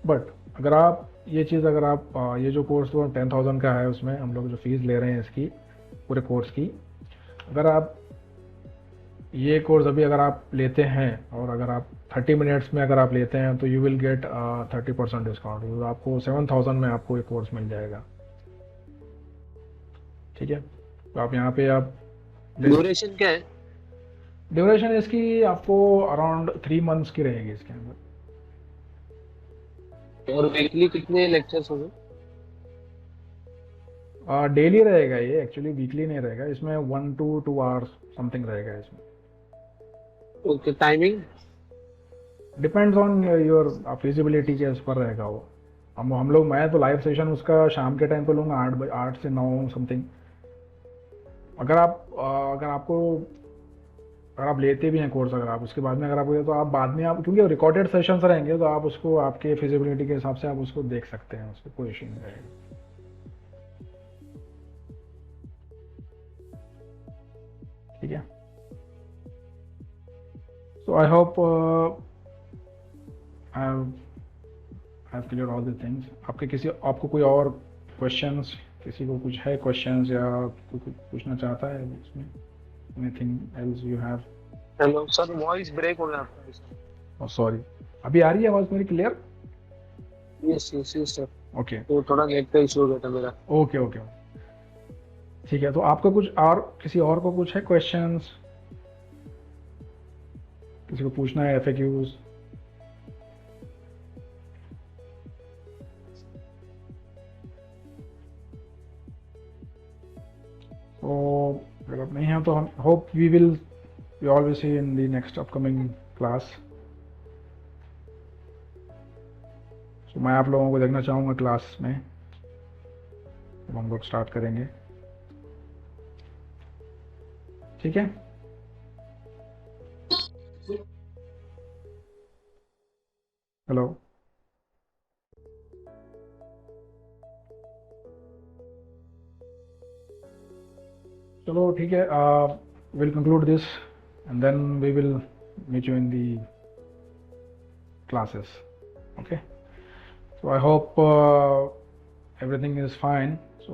बट अगर आप ये चीज़ अगर आप ये जो कोर्स तो 10,000 का है, उसमें हम लोग जो फीस ले रहे हैं इसकी पूरे कोर्स की, अगर आप ये कोर्स अभी अगर आप लेते हैं और अगर आप 30 मिनट्स में अगर आप लेते हैं तो यू विल गेट 30% डिस्काउंट, तो आपको 7,000 में आपको ये कोर्स मिल जाएगा। ठीक है, तो आप यहाँ पे आप ड्यूरेशन क्या है? ड्यूरेशन इसकी आपको अराउंड 3 मंथ्स की रहेगी इसके अंदर। और वीकली कितने लेक्चर्स होंगे? डेली रहेगा ये, एक्चुअली वीकली नहीं रहेगा, इसमें 1 to 2 आवर्स समथिंग रहेगा इसमें। Okay, timing? Depends on your feasibility के उस पर रहेगा वो। हम लोग मैं तो लाइव सेशन उसका शाम के टाइम पे लूँगा, 8 से 9 समथिंग। अगर आप लेते भी हैं कोर्स, अगर आप उसके बाद में अगर आपको, तो आप बाद में आप क्योंकि रिकॉर्डेड सेशंस रहेंगे तो आप उसको आपके फिजिबिलिटी के हिसाब से आप उसको देख सकते हैं, उसको कोई इशू नहीं रहेगा। ठीक है, so I hope I have clear all the things. आपको कोई और क्वेश्चंस, किसी को कुछ है क्वेश्चंस या कोई कुछ पूछना चाहता है इसमें, anything else you have? Hello sir, voice break हो गया आपका। सॉरी, अभी आ रही है आवाज़ मेरी clear? Yes yes yes sir, okay तो थोड़ा नेट का इशू हो गया था मेरा। ओके ओके, ठीक है। तो आपका कुछ और, किसी और को कुछ है क्वेश्चंस, किसी को पूछना है FAQs? तो अगर आप नहीं हैं तो हम hope we always see in the next upcoming class. तो मैं आप लोगों को देखना चाहूँगा क्लास में जब हम लोग स्टार्ट करेंगे। ठीक है, हेलो। चलो ठीक है, will conclude this and then we will meet you in the classes. Okay, so I hope everything is fine. So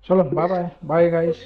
chalo, bye bye guys.